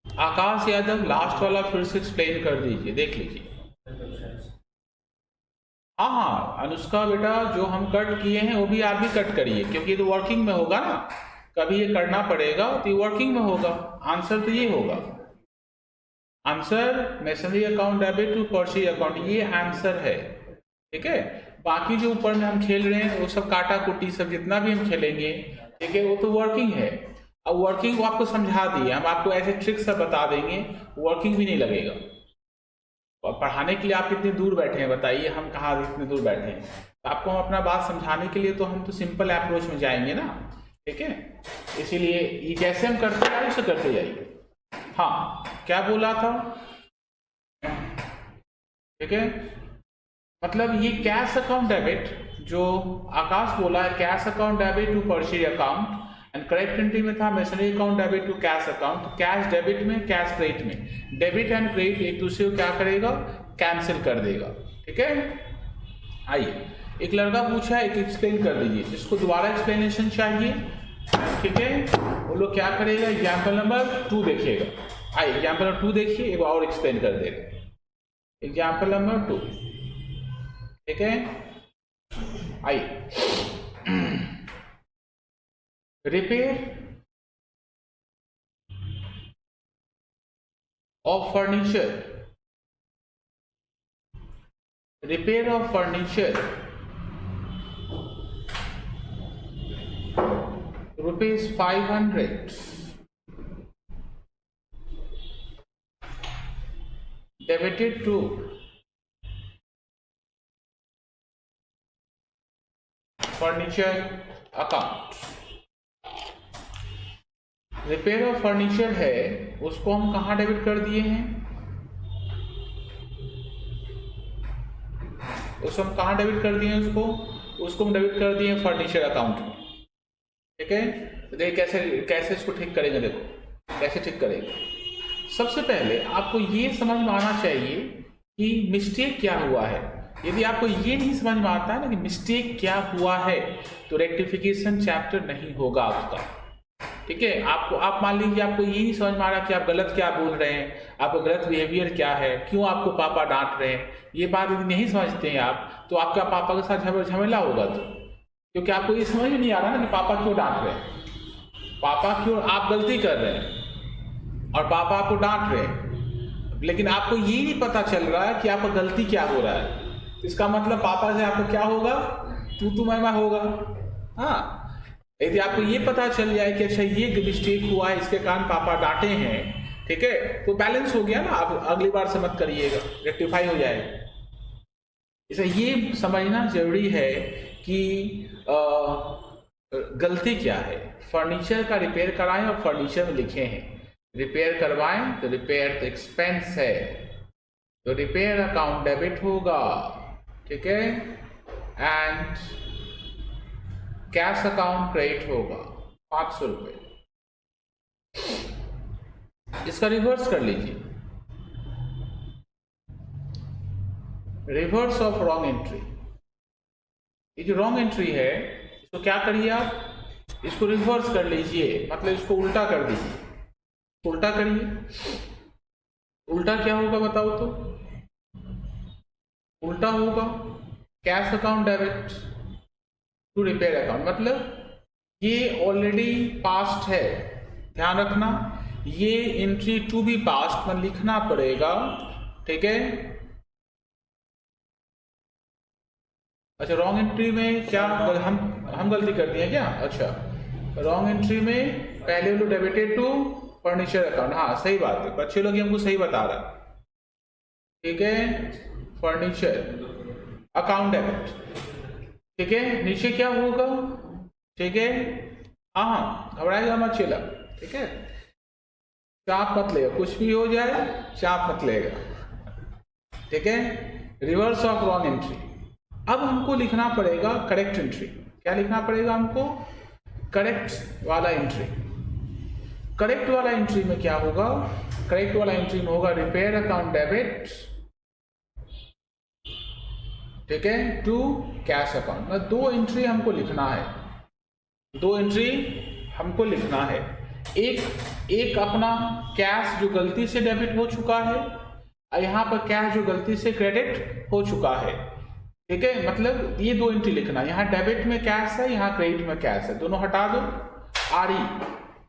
B: आकाश यादव लास्ट वाला फिर से एक्सप्लेन कर दीजिए, देख लीजिए। हाँ, अनुष्का बेटा जो हम कट किए हैं वो भी आप भी कट करिए, क्योंकि ये तो वर्किंग में होगा ना, कभी ये करना पड़ेगा तो ये वर्किंग में होगा। आंसर तो ये होगा, answer machinery account debit to purchase account, ये आंसर है, ठीक है। बाकी जो ऊपर में हम खेल रहे हैं वो सब काटा कुटी सब जितना भी हम खेलेंगे, ठीक है, वो तो वर्किंग है। अब वर्किंग को आपको समझा दिए, हम आपको ऐसे ट्रिक सब बता देंगे, वर्किंग भी नहीं लगेगा। और पढ़ाने के लिए आप कितने दूर बैठे हैं बताइए, हम कहाँ इतने दूर बैठे हैं। तो आपको हम अपना बात समझाने के लिए तो हम तो सिंपल अप्रोच में जाएंगे ना, ठीक है, इसीलिए ये जैसे हम करते जाए उसे करते जाइए। हाँ, क्या बोला था? ठीक है, मतलब ये कैश अकाउंट डेबिट जो आकाश बोला है, cash account debit to purchase account, and correct entry में था machinery account debit to cash account. Cash debit में, कैश क्रेडिट में, डेबिट एंड क्रेडिट एक दूसरे को क्या करेगा? कैंसिल कर देगा। ठीक है, आइए, एक लड़का पूछा है, एक एक्सप्लेन कर दीजिए, जिसको दोबारा एक्सप्लेनेशन चाहिए। ठीक है, वो लोग क्या करेगा? एग्जाम्पल नंबर 2 देखिएगा। आइए, एग्जाम्पल नंबर 2 देखिए, एक और एक्सप्लेन कर देगा। एग्जाम्पल नंबर 2, ठीक है, आइए। Repair of furniture, repair of furniture ₹500, debited to furniture account। Repair of furniture है, उसको हम कहाँ डेबिट कर दिए हैं? उसको हम कहाँ डेबिट कर दिए हैं? उसको हम डेबिट कर दिए फर्नीचर अकाउंट में। ठीक है, तो देखिए कैसे इसको ठीक करेंगे। देखो कैसे ठीक करेंगे। सबसे पहले आपको ये समझ में आना चाहिए कि मिस्टेक क्या हुआ है। यदि आपको ये नहीं समझ में आता है ना कि मिस्टेक क्या हुआ है, तो रेक्टिफिकेशन चैप्टर नहीं होगा आपका। ठीक है, आप मान लीजिए आपको ये नहीं समझ में आ रहा कि आप गलत क्या बोल रहे हैं, आपका गलत बिहेवियर क्या है, क्यों आपको पापा डांट रहे हैं, ये बात यदि नहीं समझते हैं आप, तो आपका पापा के साथ झमेला होगा। तो क्योंकि आपको ये समझ में नहीं आ रहा ना कि पापा क्यों डांट रहे हैं, पापा क्यों, आप गलती कर रहे हैं और पापा आपको डांट रहे हैं, लेकिन आपको ये नहीं पता चल रहा है कि आपका गलती क्या हो रहा है। इसका मतलब पापा से आपको क्या होगा? तू मैं होगा। हाँ, यदि आपको ये पता चल जाए कि अच्छा ये मिस्टेक हुआ है, इसके कारण पापा डांटे हैं, ठीक है, तो बैलेंस हो गया ना। आप अगली बार से मत करिएगा, रेक्टिफाई हो जाएगा। इसे ये समझना जरूरी है कि गलती क्या है। फर्नीचर का रिपेयर कराएं और फर्नीचर में लिखे हैं रिपेयर करवाएं, तो रिपेयर तो एक्सपेंस है, तो रिपेयर अकाउंट डेबिट होगा। ठीक है, एंड कैश अकाउंट क्रेडिट होगा 500 रुपये। इसका रिवर्स कर लीजिए, रिवर्स ऑफ रॉन्ग एंट्री। ये जो रॉन्ग एंट्री है, इसको क्या करिए आप? इसको रिवर्स कर लीजिए, मतलब इसको उल्टा कर दीजिए। उल्टा करिए, उल्टा क्या होगा बताओ तो? उल्टा होगा cash account debit to repair account, मतलब ये ऑलरेडी पास्ट है, ध्यान रखना। ये एंट्री टू बी पास्ट में लिखना पड़ेगा। ठीक है, अच्छा रॉन्ग एंट्री में क्या हम गलती कर दिए क्या? अच्छा, रॉन्ग एंट्री में पहले वो डेबिटेड टू फर्नीचर अकाउंट। हाँ सही बात है, बच्चे लोग हमको सही बता रहा। ठीक है, फर्नीचर अकाउंट डेबिट। ठीक है, नीचे क्या होगा? ठीक है, हाँ घबराएगा मत चला। ठीक है, चाप मत लेगा, कुछ भी हो जाए चाप मत लेगा। ठीक है, रिवर्स ऑफ रॉन्ग एंट्री। अब हमको लिखना पड़ेगा करेक्ट एंट्री। क्या लिखना पड़ेगा हमको? करेक्ट वाला एंट्री। करेक्ट वाला एंट्री में क्या होगा? करेक्ट वाला एंट्री में होगा रिपेयर अकाउंट डेबिट, ठीक है, टू कैश अकाउंट। मतलब दो एंट्री हमको लिखना है, दो एंट्री हमको लिखना है। एक अपना कैश जो गलती से डेबिट हो चुका है, और यहाँ पर कैश जो गलती से क्रेडिट हो चुका है। ठीक है, मतलब ये दो एंट्री लिखना। यहाँ डेबिट में कैश है, यहाँ क्रेडिट में कैश है, दोनों हटा दो।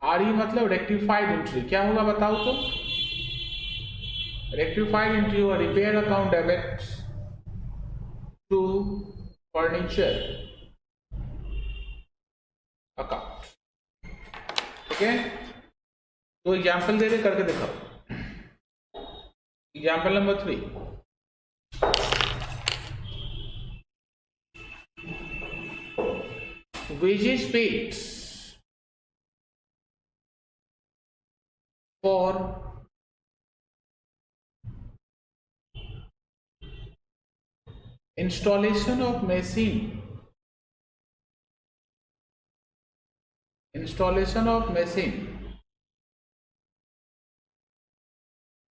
B: आर ई मतलब रेक्टिफाइड एंट्री। क्या होगा बताओ तो? रेक्टिफाइड एंट्री होगा repair account debit to furniture account. ठीक है, तो एग्जाम्पल दे दे, करके दिखाओ। Example number 3, wages paid for installation of machine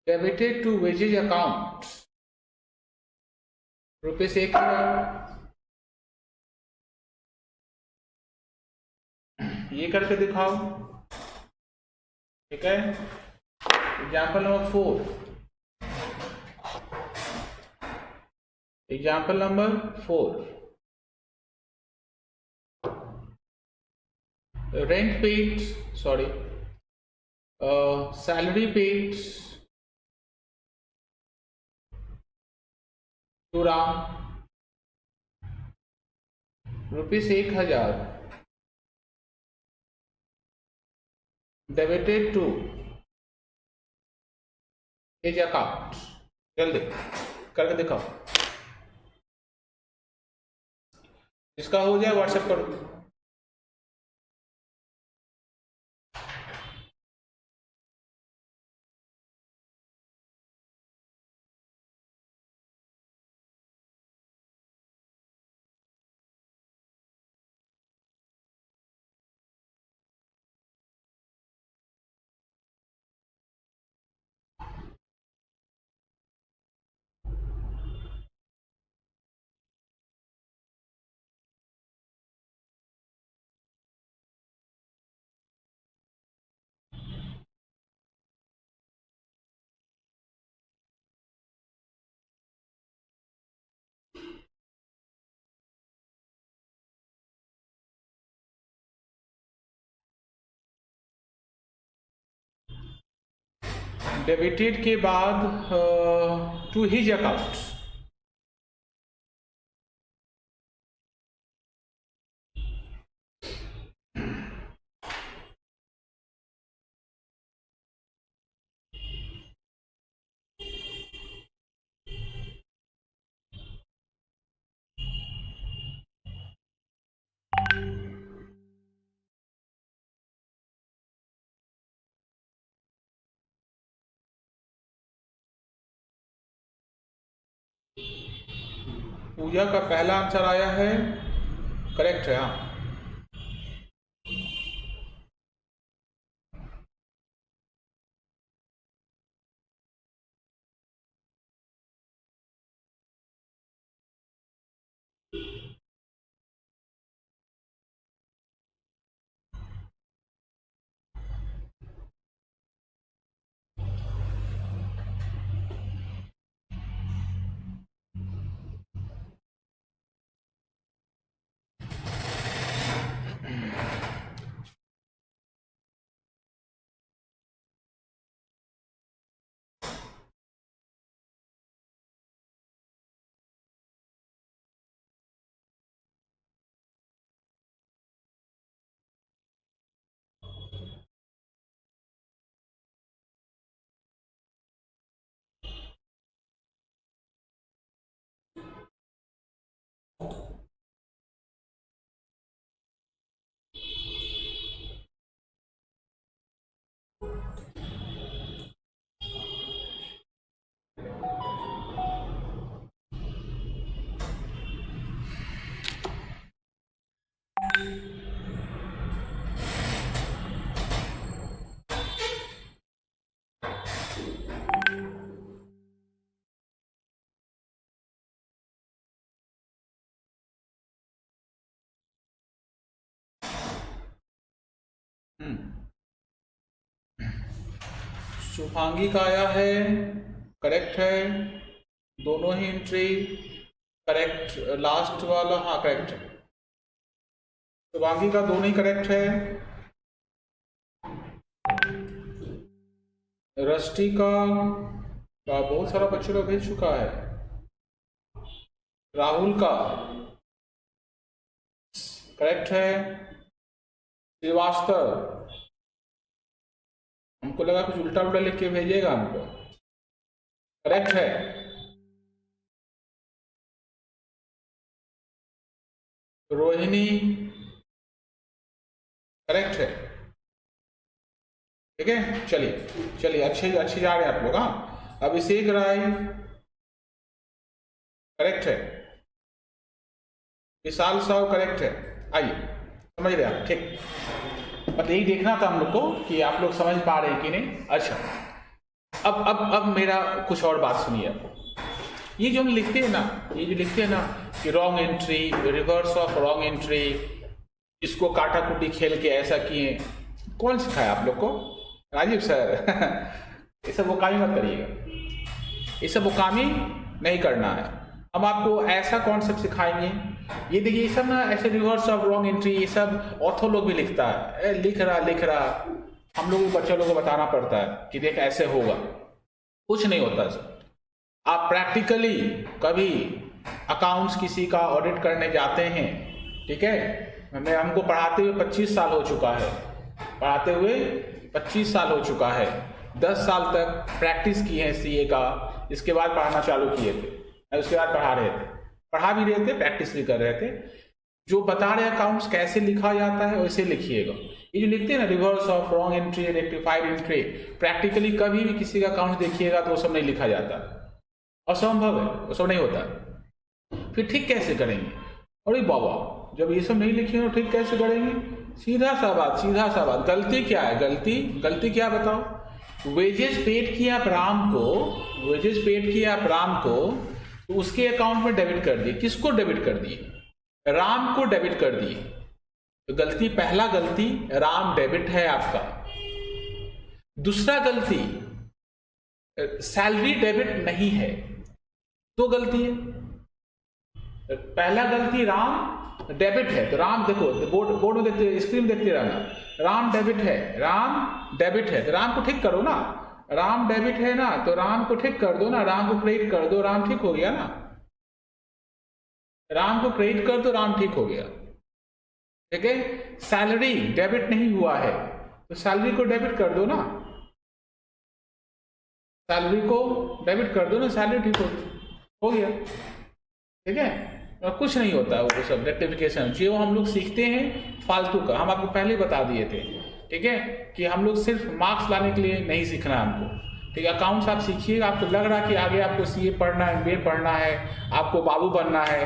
B: debited to wages account ₹1,000। ये करके दिखाओ, ठीक है। Example number 4, rent paid, salary paid to Ram ₹1,000 debited to his account। जल्दी करके दिखाओ, इसका हो जाए व्हाट्सएप करो। डेबिटेड के बाद टू हिज अकाउंट, पूजा का पहला आंसर आया है, करेक्ट है। हाँ, शुभांगी का आया है, करेक्ट है, दोनों ही एंट्री करेक्ट, लास्ट वाला हाँ करेक्ट है, शुभांगी का दोनों ही करेक्ट है। रष्टि का बहुत सारा बच्चों का भेज चुका है। राहुल का करेक्ट है। श्रीवास्तव, हमको लगा कुछ उल्टा उल्टा लिख के भेजेगा हमको, करेक्ट है। रोहिणी करेक्ट है, ठीक है, चलिए अच्छे जा रहे हैं आप लोग। हाँ, अब इसे ग्राई करेक्ट है, विशाल साव करेक्ट है, आइए समझ रहे आप, ठीक। बस यही देखना था हम लोग को कि आप लोग समझ पा रहे हैं कि नहीं। अच्छा, अब मेरा कुछ और बात सुनिए। आपको ये जो हम लिखते हैं ना, ये जो लिखते हैं ना कि wrong entry, reverse of wrong entry, इसको काटा कुटी खेल के ऐसा किए, कौन सिखाया आप लोग को? राजीव सर। ये सब वकामी मत करिएगा, ये सब वकामी नहीं करना है। हम आपको ऐसा कॉन्सेप्ट सिखाएंगे। ये देखिए, ये सब ना ऐसे रिवर्स ऑफ रॉन्ग एंट्री, ये सब ऑथो लोग भी लिखता है, लिख रहा हम लोग बच्चों लोगों को बताना पड़ता है कि देख ऐसे होगा, कुछ नहीं होता सर। आप प्रैक्टिकली कभी अकाउंट्स किसी का ऑडिट करने जाते हैं, ठीक है, हमको पढ़ाते हुए 25 साल हो चुका है, 10 साल तक प्रैक्टिस की है सीए का, इसके बाद पढ़ाना चालू किए थे, उसके बाद पढ़ा भी रहे थे, प्रैक्टिस भी कर रहे थे। जो बता रहे अकाउंट्स कैसे लिखा जाता है वैसे लिखिएगा। ये जो लिखते हैं ना reverse of wrong entry, rectified entry, practically कभी भी किसी का अकाउंट देखिएगा तो वो सब नहीं लिखा जाता, असंभव है, वो सब नहीं होता। फिर ठीक कैसे करेंगे? अरे बाबा, जब ये सब नहीं लिखे हो ठीक कैसे करेंगे? सीधा सा बात, गलती क्या है? गलती क्या बताओ? वेजेस पेड किया आप राम को, तो उसके अकाउंट में डेबिट कर दिए। किसको डेबिट कर दिए? राम को डेबिट कर दिए। तो गलती, पहला गलती, राम डेबिट है आपका। दूसरा गलती, सैलरी डेबिट नहीं है, दो गलती है। पहला गलती, राम डेबिट है, तो राम देखो बोर्ड में देखते, स्क्रीन देखते रहना, राम डेबिट है, तो राम को ठीक करो ना। राम डेबिट है ना, तो राम को ठीक कर दो ना, राम को क्रेडिट कर दो, राम ठीक हो गया ना। राम को क्रेडिट कर दो, राम ठीक हो गया, ठीक है। सैलरी डेबिट नहीं हुआ है, तो सैलरी को डेबिट कर दो ना, सैलरी ठीक हो गया, ठीक है। और कुछ नहीं होता वो सब रेक्टिफिकेशन जो हम लोग सीखते हैं फालतू का, हम आपको पहले बता दिए थे, ठीक है, कि हम लोग सिर्फ मार्क्स लाने के लिए नहीं सीखना है हमको, ठीक है। अकाउंट्स आप सीखिएगा, आपको लग रहा है कि आगे आपको सीए पढ़ना है, एमबीए पढ़ना है, आपको बाबू बनना है,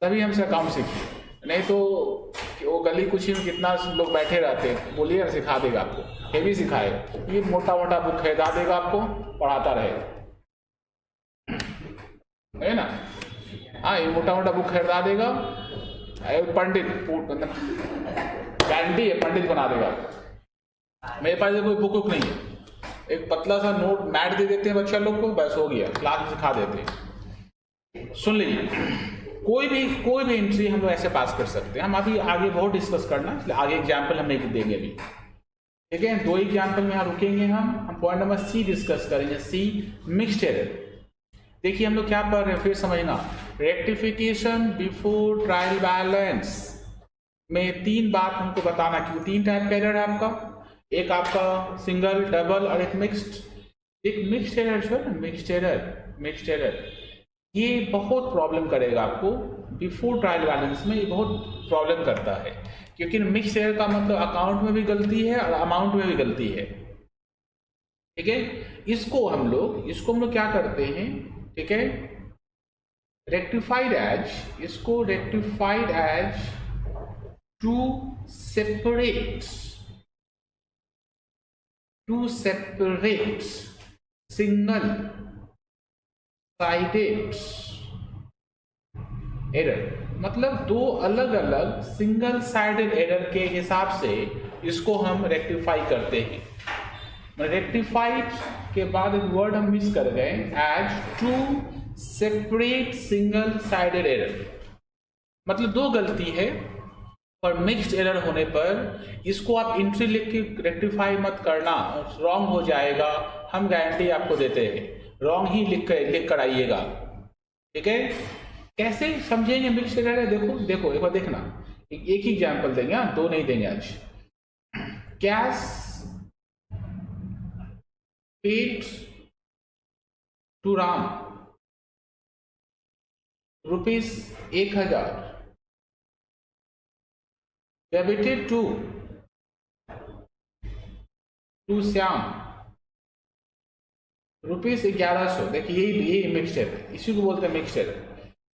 B: तभी हमसे अकाउंट सीखिए, नहीं तो वो गली कुची में कितना लोग बैठे रहते हैं, बोलिए सिखा देगा आपको, ये भी सिखाएगा, ये मोटा बुक खरीदा देगा आपको, पढ़ाता रहेगा, है ना। हाँ, ये मोटा बुक खरीदा देगा, पंडित गारंटी है, पंडित बना देगा। मेरे पास कोई बुक नहीं है, एक पतला सा नोट मैट दे देते हैं बच्चा लोग को, बस हो गया, क्लास में सिखा देते हैं। सुन लीजिए, कोई भी एंट्री हम लोग ऐसे पास कर सकते हैं। हम अभी आगे बहुत डिस्कस करना, इसलिए आगे एग्जाम्पल हम नहीं देंगे अभी, ठीक है। 2 एग्जाम्पल में यहाँ रुकेंगे, हम पॉइंट नंबर सी डिस्कस करेंगे, सी मिक्स्ड एरर। देखिए हम लोग क्या पढ़ रहे हैं, फिर समझना। रेक्टिफिकेशन बिफोर ट्रायल बैलेंस में 3 बात हमको बताना, क्यों 3 टाइप का एरर है आपका, एक आपका सिंगल, डबल और एक मिक्स्ड। एक मिक्स्ड एरर जो है ना, मिक्स्ड एरर ये बहुत प्रॉब्लम करेगा आपको बिफोर ट्रायल बैलेंस में, ये बहुत प्रॉब्लम करता है, क्योंकि मिक्स्ड एरर का मतलब अकाउंट में भी गलती है और अमाउंट में भी गलती है, ठीक है। इसको हम लोग क्या करते हैं, ठीक है, rectified as to separate single sided error, मतलब 2 अलग अलग सिंगल साइडेड एरर के हिसाब से इसको हम रेक्टिफाई करते हैं। रेक्टिफाइड के बाद एक वर्ड हम मिस कर गए, as to separate single sided error, मतलब 2 गलती है और मिक्स्ड एरर होने पर इसको आप एंट्री लिख के रेक्टिफाई मत देखना, रॉन्ग हो जाएगा, हम गारंटी आपको देते हैं, रॉन्ग ही लिख कर आइएगा, ठीक है। कैसे समझेंगे मिक्स्ड एरर है? देखो एक बार देखना, एक ही एग्जांपल देंगे, 2 नहीं देंगे आज। Cash paid to Ram ₹1000 debited to to Shyam ₹1100। देखिए ये मिक्सचर है, इसी को बोलते हैं मिक्सचर,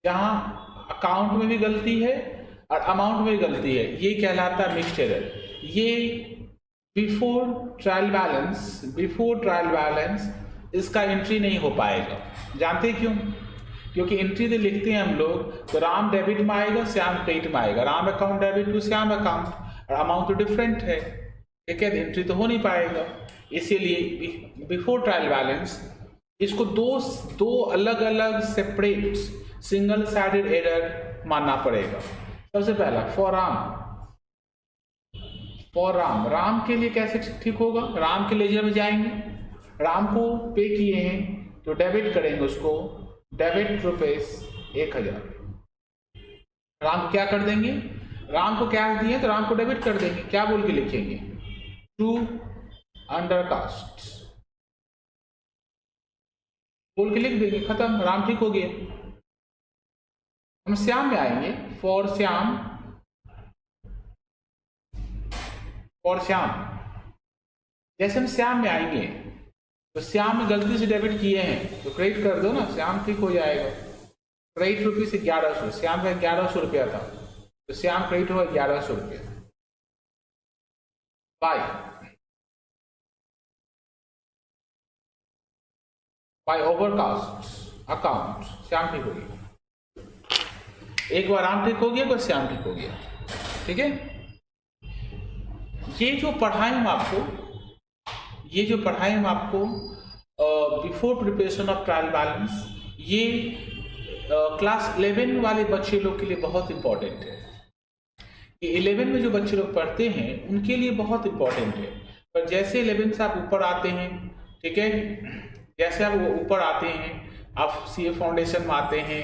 B: जहाँ अकाउंट में भी गलती है और अमाउंट में भी गलती है, ये कहलाता है मिक्सचर है। ये बिफोर ट्रायल बैलेंस इसका एंट्री नहीं हो पाएगा। जानते हैं क्यों? क्योंकि एंट्री तो लिखते हैं हम लोग, तो राम डेबिट में आएगा, श्याम क्रेडिट में आएगा। Ram account debit to Shyam account, और अमाउंट तो डिफरेंट है, ठीक है, एंट्री तो हो नहीं पाएगा। इसीलिए बिफोर ट्रायल बैलेंस इसको दो अलग अलग सेपरेट सिंगल साइडेड एरर मानना पड़ेगा। सबसे पहला फॉर राम के लिए कैसे ठीक होगा? राम के लेजर में जाएंगे, राम को पे किए हैं तो डेबिट करेंगे, उसको डेबिट ₹1000। राम को क्या कर देंगे? राम को कैश दिए तो राम को डेबिट कर देंगे। क्या बोल के लिखेंगे? टू अंडर कास्ट बोल के लिख देंगे, खत्म, राम ठीक हो गया। हम श्याम में आएंगे, फॉर श्याम। जैसे हम श्याम में आएंगे तो श्याम में गलती से डेबिट किए हैं तो क्रेडिट कर दो ना, श्याम ठीक हो जाएगा। क्रेडिट ₹1100, श्याम का ₹1100 था तो श्याम क्रेडिट हुआ ₹1100। बाय ओवरकास्ट अकाउंट श्याम ठीक हो गया। एक बार राम ठीक हो गया, एक बार श्याम ठीक हो गया, ठीक है। ये जो पढ़ाए हम आपको before preparation of trial balance, ये क्लास 11 वाले बच्चे लोग के लिए बहुत इंपॉर्टेंट है। ये 11 में जो बच्चे लोग पढ़ते हैं उनके लिए बहुत इंपॉर्टेंट है। पर जैसे 11 से आप ऊपर आते हैं, ठीक है, जैसे आप ऊपर आते हैं, आप सीए फाउंडेशन में आते हैं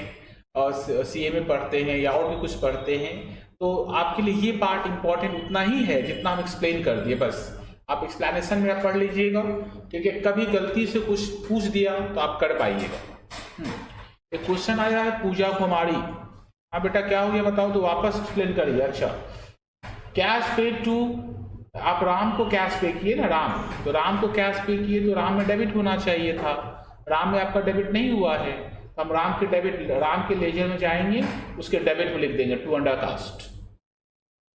B: और सीए में पढ़ते हैं या और भी कुछ पढ़ते हैं, तो आपके लिए ये पार्ट इंपॉर्टेंट उतना ही है जितना हम एक्सप्लेन कर दिए। बस आप एक्सप्लेनेशन में पढ़ लीजिएगा, ठीक है। कभी गलती से कुछ पूछ दिया तो आप कर पाइएगा। एक क्वेश्चन आया है पूजा कुमारी, हाँ बेटा क्या हो गया बताओ, तो वापस एक्सप्लेन करिए। अच्छा, कैश पे टू, आप राम को कैश पे किए ना, तो राम को कैश पे किए तो राम में डेबिट होना चाहिए था, राम में आपका डेबिट नहीं हुआ है, तो हम राम के लेजर में जाएंगे, उसके डेबिट में लिख देंगे टू अंडर कास्ट।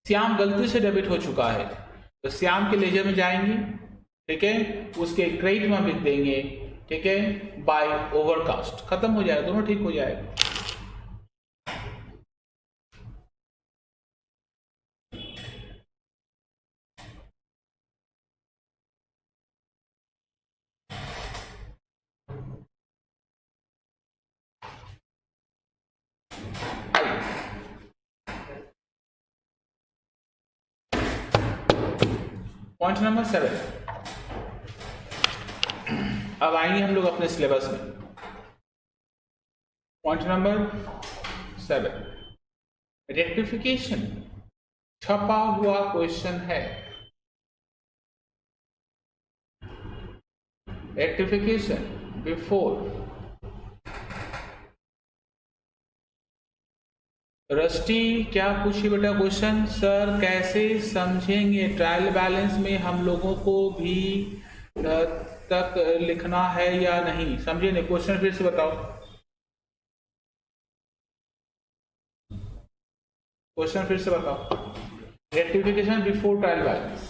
B: श्याम गलती से डेबिट हो चुका है तो श्याम के लेजर में जाएंगे, ठीक है, उसके क्रेडिट में लिख देंगे, ठीक है, बाय ओवरकास्ट, खत्म हो जाएगा, दोनों ठीक हो जाएगा। पॉइंट नंबर 7, अब आएंगे हम लोग अपने सिलेबस में। पॉइंट नंबर 7, रेक्टिफिकेशन, छपा हुआ क्वेश्चन है। रेक्टिफिकेशन बिफोर, रस्टी क्या पूछिए बेटा क्वेश्चन? सर कैसे समझेंगे ट्रायल बैलेंस में हम लोगों को भी तक लिखना है या नहीं, समझे नहीं? क्वेश्चन फिर से बताओ, क्वेश्चन फिर से बताओ। रेक्टिफिकेशन बिफोर ट्रायल बैलेंस,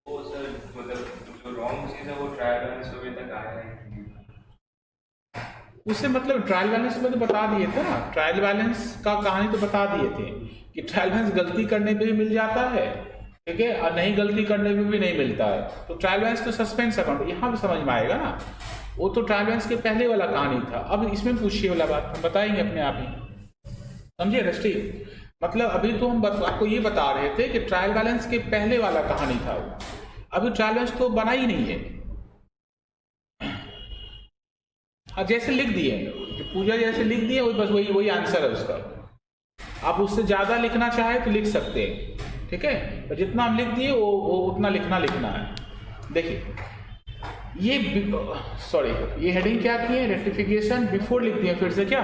C: वो सर मतलब जो रॉन्ग चीज है वो ट्रायल बैलेंस अभी तक आया है,
B: उसे मतलब ट्रायल बैलेंस में तो बता दिए थे ना, ट्रायल बैलेंस का कहानी तो बता दिए थे कि ट्रायल बैलेंस गलती करने पे भी मिल जाता है, ठीक है, और नहीं गलती करने पे भी नहीं मिलता है। तो ट्रायल बैलेंस तो सस्पेंस अकाउंट यहाँ पे समझ में आएगा ना, वो तो ट्रायल बैलेंस के पहले वाला कहानी था। अब इसमें पूछिए वाला बात हम बताएंगे अपने आप ही, समझिए रस्टी? मतलब अभी तो हम आपको ये बता रहे थे कि ट्रायल बैलेंस के पहले वाला कहानी था वो, अभी ट्रायल बैलेंस तो बना ही नहीं है। जैसे लिख दिए पूजा, जैसे लिख दिए बस वही आंसर है उसका। आप उससे ज्यादा लिखना चाहे तो लिख सकते हैं, ठीक है, तो जितना हम लिख दिए वो उतना लिखना है। देखिए ये सॉरी, ये हेडिंग क्या की है? रेक्टिफिकेशन बिफोर लिख दिए, फिर से क्या,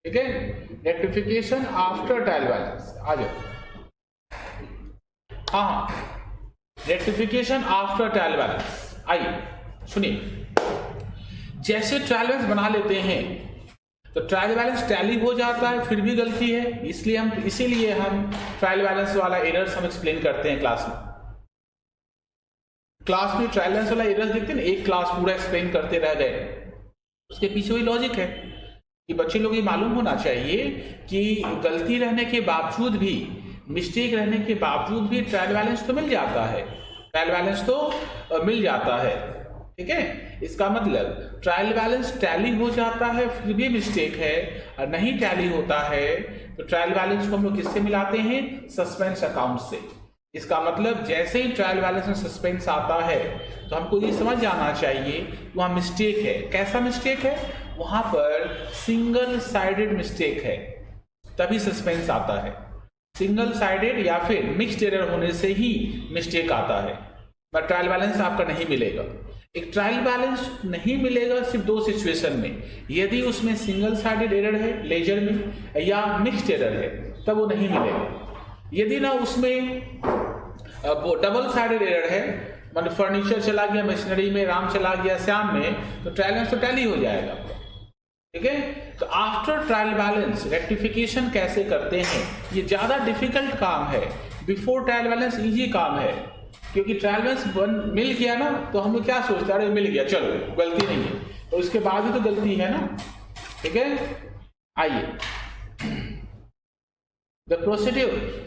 B: ठीक है, रेक्टिफिकेशन आफ्टर ट्रायल बैलेंस। आ जाओ, हाँ रेक्टिफिकेशन आफ्टर ट्रायल बैलेंस। आइए सुनिए, जैसे ट्रायल बैलेंस बना लेते हैं तो ट्रायल बैलेंस टैली हो जाता है, फिर भी गलती है, इसीलिए हम ट्रायल बैलेंस वाला एरर्स हम एक्सप्लेन करते हैं क्लास में। ट्रायल बैलेंस वाला एरर्स देखते हैं ना, एक क्लास पूरा एक्सप्लेन करते रह गए। उसके पीछे वही लॉजिक है कि बच्चे लोग ये मालूम होना चाहिए कि गलती रहने के बावजूद भी, मिस्टेक रहने के बावजूद भी ट्रायल बैलेंस तो मिल जाता है, ठीक है। इसका मतलब ट्रायल बैलेंस टैली हो जाता है फिर भी मिस्टेक है, और नहीं टैली होता है तो ट्रायल बैलेंस को हम लोग किससे मिलाते हैं? सस्पेंस अकाउंट से। इसका मतलब जैसे ही ट्रायल बैलेंस में सस्पेंस आता है तो हमको ये समझ जाना चाहिए वहाँ मिस्टेक है। कैसा मिस्टेक है? वहां पर सिंगल साइडेड मिस्टेक है, तभी सस्पेंस आता है। सिंगल साइडेड या फिर मिक्स्ड एरर होने से ही मिस्टेक आता है, पर ट्रायल बैलेंस आपका नहीं मिलेगा। एक ट्रायल बैलेंस नहीं मिलेगा सिर्फ दो सिचुएशन में, यदि उसमें सिंगल साइडेड एरर है लेजर में या मिक्स्ड एरर है तब वो नहीं मिलेगा। यदि ना उसमें डबल साइडेड एरर है, मतलब फर्नीचर चला गया मशीनरी में, राम चला गया श्याम में, तो ट्रायल बैलेंस तो टैली हो जाएगा, ठीक है। तो आफ्टर ट्रायल बैलेंस रेक्टिफिकेशन कैसे करते हैं? ये ज्यादा डिफिकल्ट काम है, बिफोर ट्रायल बैलेंस इजी काम है, क्योंकि ट्रायल बैलेंस मिल गया ना तो हम लोग क्या सोचते हैं, अरे मिल गया चलो गलती नहीं है, तो उसके बाद भी तो गलती है ना, ठीक है। आइए, the procedure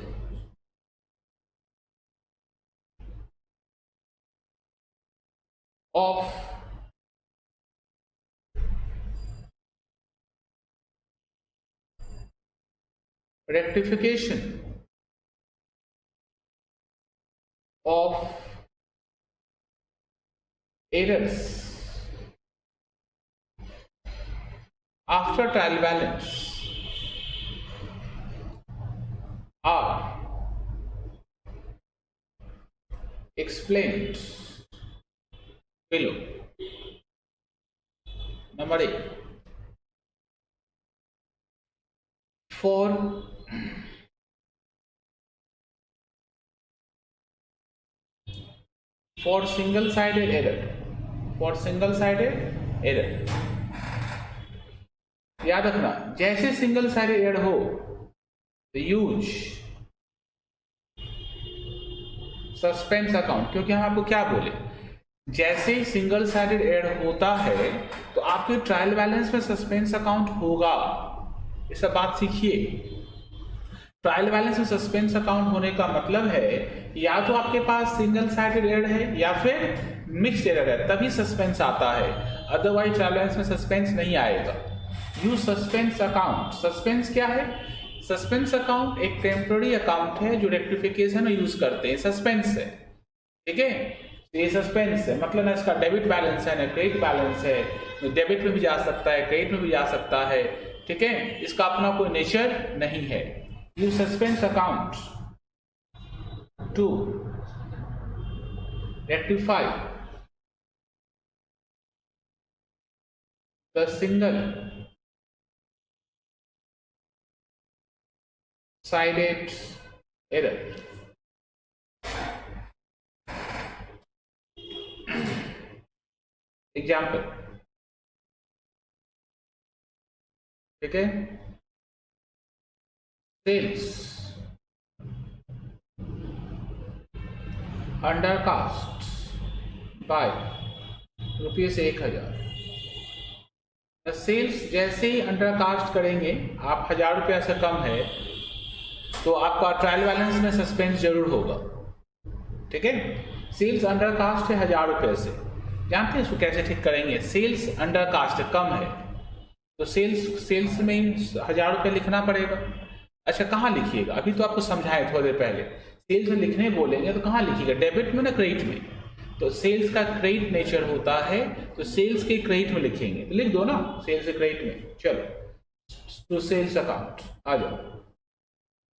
B: of rectification of errors after trial balance are explained below. Number 8, for single sided error, याद रखना, जैसे सिंगल साइडेड एरर हो तो यूज सस्पेंस अकाउंट, क्योंकि हम आपको क्या बोले, जैसे ही सिंगल साइडेड एरर होता है तो आपके ट्रायल बैलेंस में सस्पेंस अकाउंट होगा। ये सब बात सीखिए। ट्रायल बैलेंस में सस्पेंस अकाउंट होने का मतलब है या तो आपके पास सिंगल साइडेड एरर है या फिर मिक्स्ड एरर है, तभी सस्पेंस आता है, अदरवाइज ट्रायल बैलेंस में सस्पेंस नहीं आएगा। Use suspense account. सस्पेंस क्या है? सस्पेंस अकाउंट एक टेम्पररी अकाउंट है जो रेक्टिफिकेशन में यूज करते हैं, सस्पेंस है, ठीक है। ये सस्पेंस है, मतलब ना इसका डेबिट बैलेंस है ना क्रेडिट बैलेंस है, डेबिट में भी जा सकता है क्रेडिट में भी जा सकता है, ठीक है। इसका अपना कोई नेचर नहीं है। Use suspense account to rectify the single sided error. Example, ठीक है। Sales under cast by ₹1000। Sales जैसे ही अंडर कास्ट करेंगे, आप 1000 रुपया से कम है तो आपका ट्रायल बैलेंस में सस्पेंस जरूर होगा, ठीक है। सेल्स अंडर कास्ट है 1000 रुपये से, जानते हैं इसको कैसे ठीक करेंगे? सेल्स अंडर कास्ट कम है तो सेल्स में 1000 रुपये लिखना पड़ेगा। अच्छा, कहाँ लिखिएगा? अभी तो आपको समझाए थोड़ी देर पहले। सेल्स में लिखने बोलेंगे तो कहाँ लिखिएगा? डेबिट में ना क्रेडिट में? तो सेल्स का क्रेडिट नेचर होता है तो सेल्स के क्रेडिट में लिखेंगे, तो लिख दो ना सेल्स के क्रेडिट में। चलो, तो सेल्स अकाउंट आ जाओ,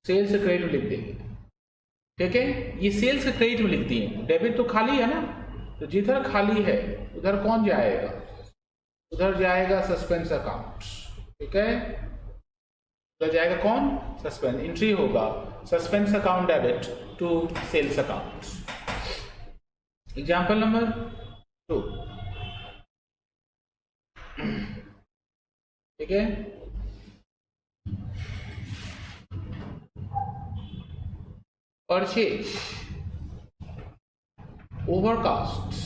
B: सेल्स से क्रेडिट में लिख देंगे, ठीक है। ये सेल्स के क्रेडिट में लिख दिए, डेबिट तो खाली है ना, तो जिधर खाली है उधर कौन जाएगा? उधर जाएगा सस्पेंस अकाउंट, ठीक है। उधर जाएगा कौन? सस्पेंस। एंट्री होगा suspense account debit to sales account. Example number 2, ठीक है। Purchase overcast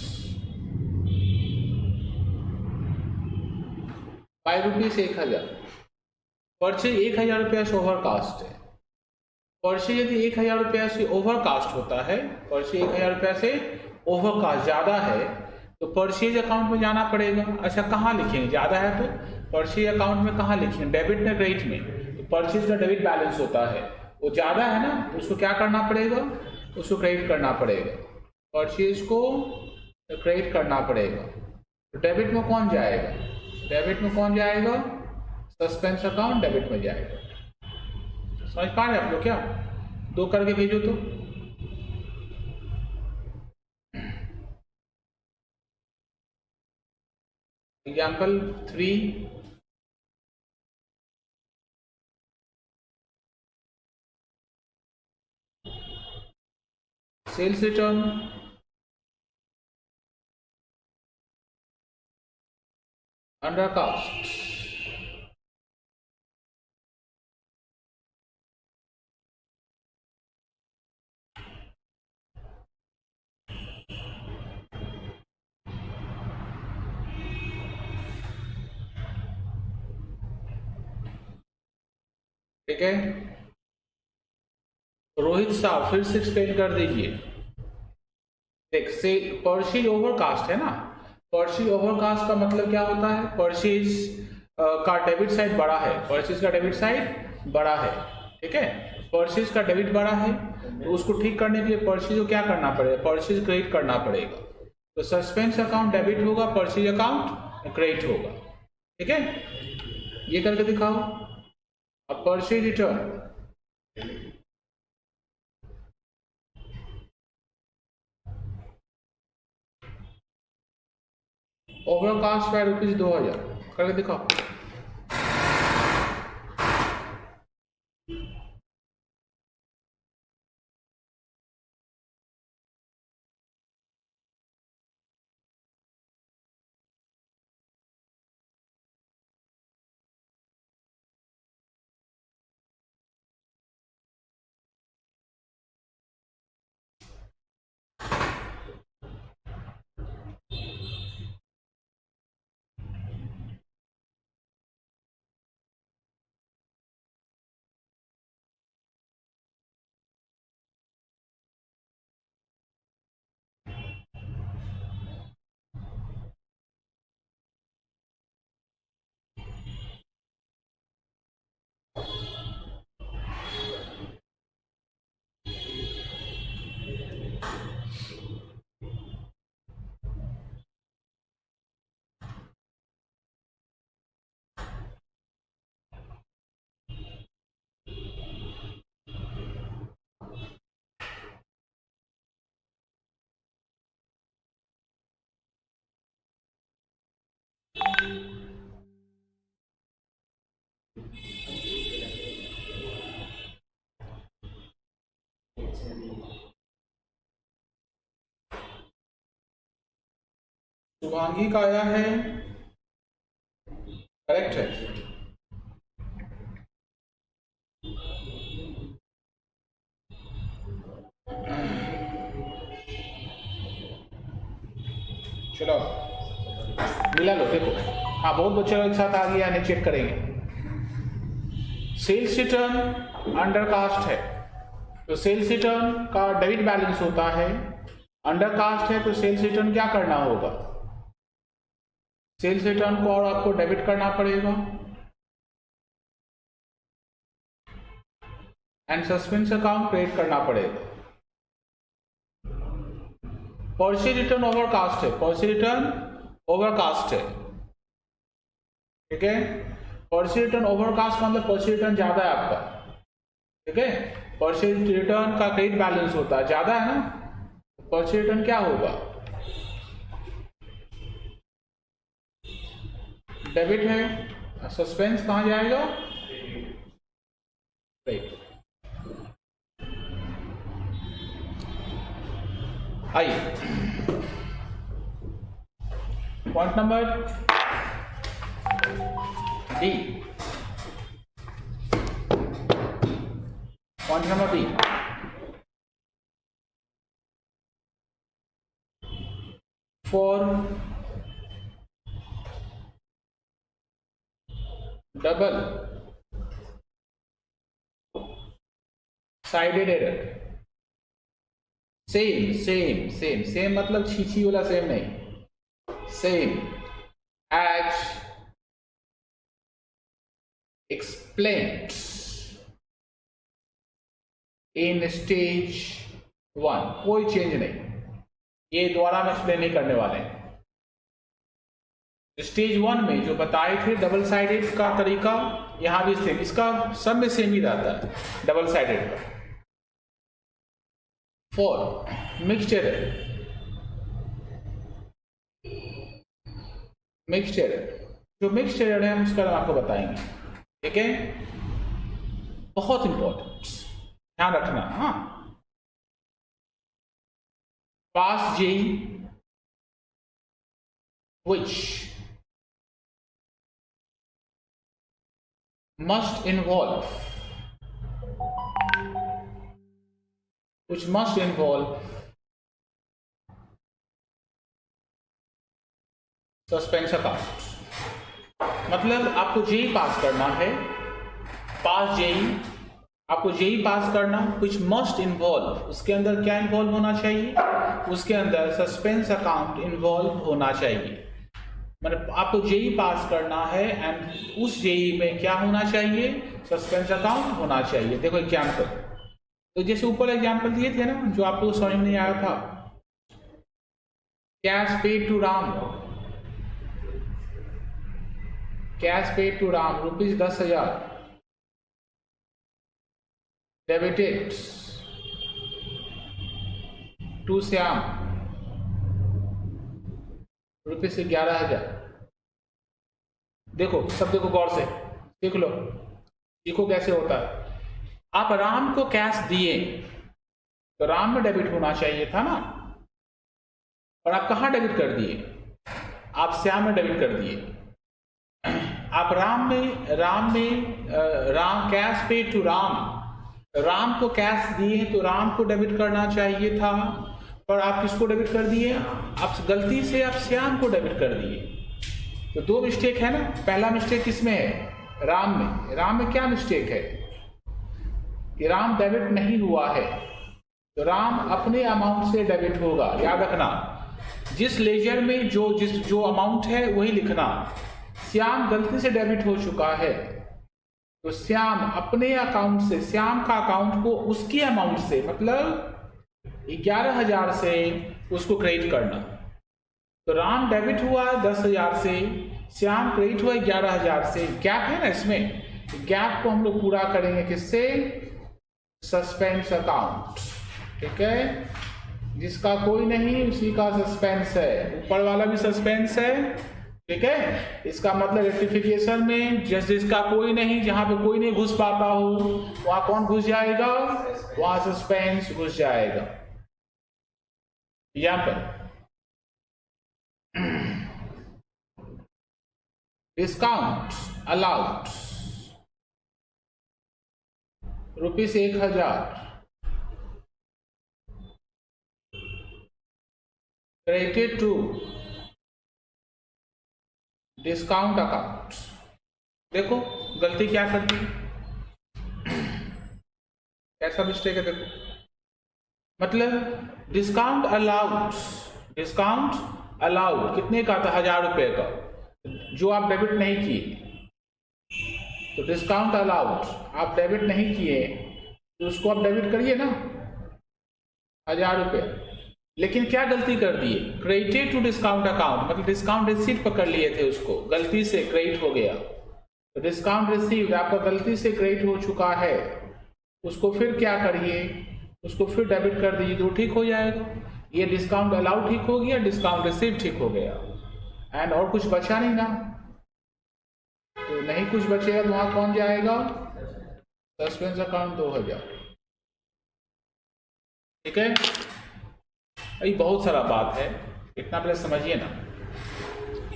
B: ₹5,1000। परचेज 1,000 रुपया से ओवरकास्ट है। परचेज यदि 1,000 रुपया से ओवरकास्ट होता है, परचेज 1,000 रुपया से ओवरकास्ट ज़्यादा है, तो परचेज अकाउंट में जाना पड़ेगा। अच्छा, कहाँ लिखेंगे? ज़्यादा है तो परचेज अकाउंट में कहाँ लिखेंगे? डेबिट में, क्रेडिट में? तो परचेज का डेबिट बैलेंस होता है, वो ज़्यादा है ना, तो उसको क्या करना पड़ेगा? उसको क्रेडिट करना पड़ेगा। परचेज को क्रेडिट करना पड़ेगा। तो डेबिट में कौन जाएगा? डेबिट में कौन जाएगा? सस्पेंस अकाउंट डेबिट में जाएगा। समझ पा रहे आप लोग? क्या 2 करके भेजो तो। Example 3, sales return under cast. ठीक है, रोहित साहब फिर से एक्सप्लेन कर दीजिए। देख, से परचेज ओवरकास्ट है ना, परचेज ओवरकास्ट का मतलब क्या होता है? परचेज का डेबिट साइड बड़ा है, परचेज का डेबिट साइड बड़ा है, ठीक है। परचेज का डेबिट बड़ा है, तो उसको ठीक करने के लिए परचेज को क्या करना पड़ेगा? परचेज क्रेडिट करना पड़ेगा। तो सस्पेंस अकाउंट डेबिट होगा, परचेज अकाउंट क्रेडिट होगा, ठीक है। ये करके दिखाओ। अब परचेज रिटर्न ओवरकास्ट बाय ₹2,000 करके दिखाओ। शुभांगी का आया है, करेक्ट है। चलो मिला लो, देखो। हाँ, बहुत बच्चे एक साथ आ गया, यानी चेक करेंगे। सेल्स रिटर्न अंडर कास्ट है, तो सेल्स रिटर्न का डेबिट बैलेंस होता है। अंडर कास्ट है तो सेल्स रिटर्न क्या करना होगा? सेल्स रिटर्न को और आपको डेबिट करना पड़ेगा, एंड सस्पेंस अकाउंट क्रेडिट करना पड़ेगा। परचेज रिटर्न ओवरकास्ट है, परचेज रिटर्न ओवरकास्ट है, ठीक है। परचेज रिटर्न ओवरकास्ट का मतलब परचेज रिटर्न ज्यादा है आपका, ठीक है। परचेज रिटर्न का क्रेडिट बैलेंस होता है, ज्यादा है ना, परचेज रिटर्न क्या होगा? डेबिट है। सस्पेंस कहां जाएगा? राइट। आइए point number D, point number D, for double sided error, same same same same मतलब छीछी वाला सेम नहीं, same as explained in stage 1, कोई चेंज नहीं, ये दोबारा हम एक्सप्लेन नहीं करने वाले हैं। स्टेज 1 में जो बताए थे डबल साइडेड का तरीका, यहां भी सेम, इसका सब में सेम ही रहता है डबल साइडेड का। For mixed error, mixed error, जो मिक्स्ड एरर है हम उसका हम आपको बताएंगे, ठीक है, बहुत इंपॉर्टेंट, ध्यान रखना। हाँ, pass JE which must involve suspense account, मतलब आपको जेई पास करना है, पास जेई, आपको जेई पास करना, which must involve, उसके अंदर क्या इन्वॉल्व होना चाहिए, उसके अंदर सस्पेंस अकाउंट इन्वॉल्व होना चाहिए। मतलब आपको जेई पास करना है एंड उस जेई में क्या होना चाहिए, सस्पेंस अकाउंट होना चाहिए। देखो एग्जाम्पल, तो जैसे ऊपर एग्जाम्पल दिए थे ना, जो आपको समझ में नहीं आया था, cash paid to Ram, cash paid to Ram ₹10,000, debited to Shyam ₹11,000। देखो सब, देखो गौर से देख लो, देखो कैसे होता है। आप राम को कैश दिए तो राम में डेबिट होना चाहिए था ना, और आप कहाँ डेबिट कर दिए, आप श्याम में डेबिट कर दिए। आप राम कैश पे टू राम को कैश दिए तो राम को डेबिट करना चाहिए था, पर आप किसको डेबिट कर दिए, आप गलती से आप श्याम को डेबिट कर दिए। तो दो मिस्टेक है ना, पहला मिस्टेक किसमें है, राम में। राम में क्या मिस्टेक है कि राम डेबिट नहीं हुआ है, तो राम अपने अमाउंट से डेबिट होगा, याद रखना, जिस लेजर में जो अमाउंट है वही लिखना। श्याम गलती से डेबिट हो चुका है, तो श्याम अपने अकाउंट से, श्याम का अकाउंट को उसके अमाउंट से, मतलब 11,000 से उसको क्रेडिट करना। तो राम डेबिट हुआ 10,000 से, श्याम क्रेडिट हुआ 11,000 से। गैप है ना इसमें, गैप को हम लोग पूरा करेंगे किससे, सस्पेंस अकाउंट, ठीक है, जिसका कोई नहीं उसी का सस्पेंस है, ऊपर वाला भी सस्पेंस है, ठीक है। इसका मतलब रेक्टिफिकेशन में जिसका कोई नहीं, जहां पे कोई नहीं घुस पाता हो, वहां कौन घुस जाएगा, वहां सस्पेंस घुस जाएगा। यहां पर discount allowed ₹1,000, credited to discount account. देखो गलती क्या कर दी, कैसा मिस्टेक है, देखो मतलब डिस्काउंट अलाउड कितने का था, 1,000 रुपए का, जो आप डेबिट नहीं किए। तो डिस्काउंट अलाउड आप डेबिट नहीं किए तो उसको आप डेबिट करिए ना, 1,000 रुपये। लेकिन क्या गलती कर दिए, क्रेडिटेड टू डिस्काउंट अकाउंट, मतलब डिस्काउंट रिसीट पकड़ लिए थे, उसको गलती से क्रेडिट हो गया। तो डिस्काउंट रिसीव्ड आपका गलती से क्रेडिट हो चुका है, उसको फिर क्या करिए, उसको फिर डेबिट कर दीजिए तो ठीक हो जाएगा। ये डिस्काउंट अलाउड ठीक हो गया, डिस्काउंट रिसीव ठीक हो गया, एंड और कुछ बचा नहीं ना, तो नहीं कुछ बचेगा तो वहां कौन जाएगा, सस्पेंस अकाउंट 2,000, ठीक है। अभी बहुत सारा बात है, इतना पहले समझिए ना,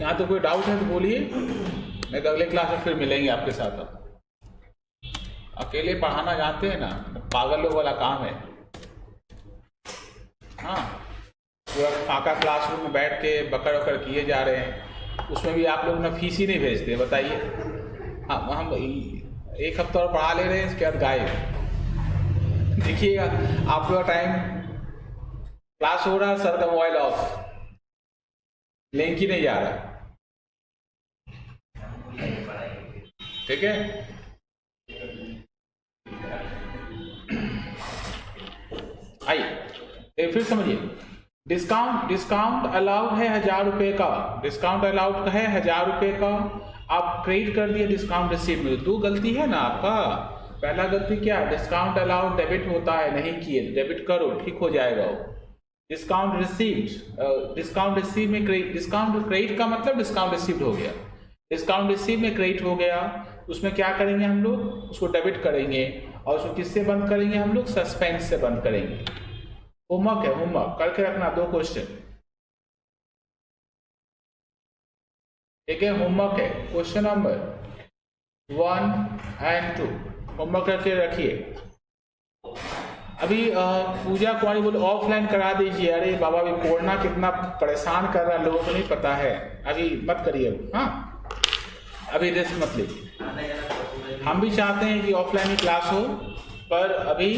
B: यहाँ तो कोई डाउट है तो बोलिए, नहीं तो अगले क्लास में फिर मिलेंगे आपके साथ। अब अकेले पढ़ाना जानते हैं ना, पागल लोग वाला काम है। हाँ, पूरा फाका क्लासरूम में बैठ के बकर वकर किए जा रहे हैं, उसमें भी आप लोग ना फीस ही नहीं भेजते, बताइए। हम एक हफ्ता और पढ़ा ले रहे हैं, इसके बाद गायब। देखिएगा आप लोग टाइम क्लास हो रहा, सर का मोबाइल ऑफ, लिंक ही नहीं जा रहा। ठीक है, आइए फिर समझिए। डिस्काउंट अलाउड है 1000 रुपये का, डिस्काउंट अलाउड है 1000 रुपये का, आप क्रेडिट कर दिए डिस्काउंट रिसीव में। दो गलती है ना आपका। पहला गलती क्या, डिस्काउंट अलाउड डेबिट होता है, नहीं किए, डेबिट करो, ठीक हो जाएगा वो। डिस्काउंट रिसीव्ड, डिस्काउंट रिसीव में क्रेडिट, डिस्काउंट क्रेडिट का मतलब डिस्काउंट रिसीव्ड हो गया, डिस्काउंट रिसीव में क्रेडिट हो गया। उसमें क्या करेंगे हम लोग, उसको डेबिट करेंगे, और उसको किससे बंद करेंगे हम लोग, सस्पेंस से बंद करेंगे। होमवर्क है, होमवर्क करके रखना, 2 क्वेश्चन। ठीक है, होमवर्क है, क्वेश्चन नंबर 1 और 2 होमवर्क करके रखिए। अभी पूजा कुमारी बोले ऑफलाइन करा दीजिए। अरे बाबा, अभी कोरोना कितना परेशान कर रहा है, लोगों को नहीं पता है, अभी मत करिए। हाँ, अभी रिस्क मत लीजिए। हम भी चाहते हैं कि ऑफलाइन ही क्लास हो, पर अभी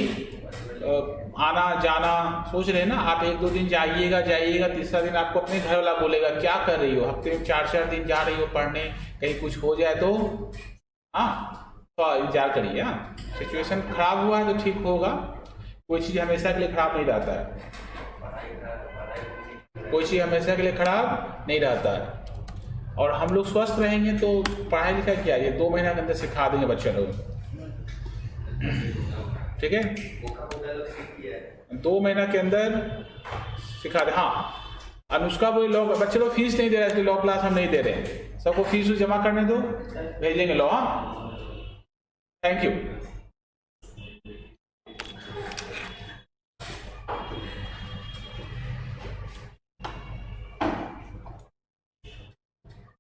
B: आना जाना सोच रहे हैं ना आप। 1-2 दिन जाइएगा, तीसरा दिन आपको अपने घर वाला बोलेगा क्या कर रही हो, हफ्ते में 4-4 दिन जा रही हो पढ़ने, कहीं कुछ हो जाए तो। हाँ, तो इंतजार करिए। हाँ, सिचुएशन खराब हुआ है तो ठीक होगा, कोई चीज़ हमेशा के लिए खराब नहीं रहता है, कोई चीज़ हमेशा के लिए खराब नहीं रहता है। और हम लोग स्वस्थ रहेंगे तो पढ़ाई लिखाई क्या, ये 2 महीना के अंदर सिखा देंगे बच्चे लोग। ठीक है, 2 महीना के अंदर सिखा दे। हाँ, अनुष्का बोली लॉ, बच्चे लोग फीस नहीं दे रहे, इसलिए लॉ क्लास हम नहीं दे रहे हैं, सबको फीस जमा करने दो, भेजेंगे लॉ। हाँ, थैंक यू।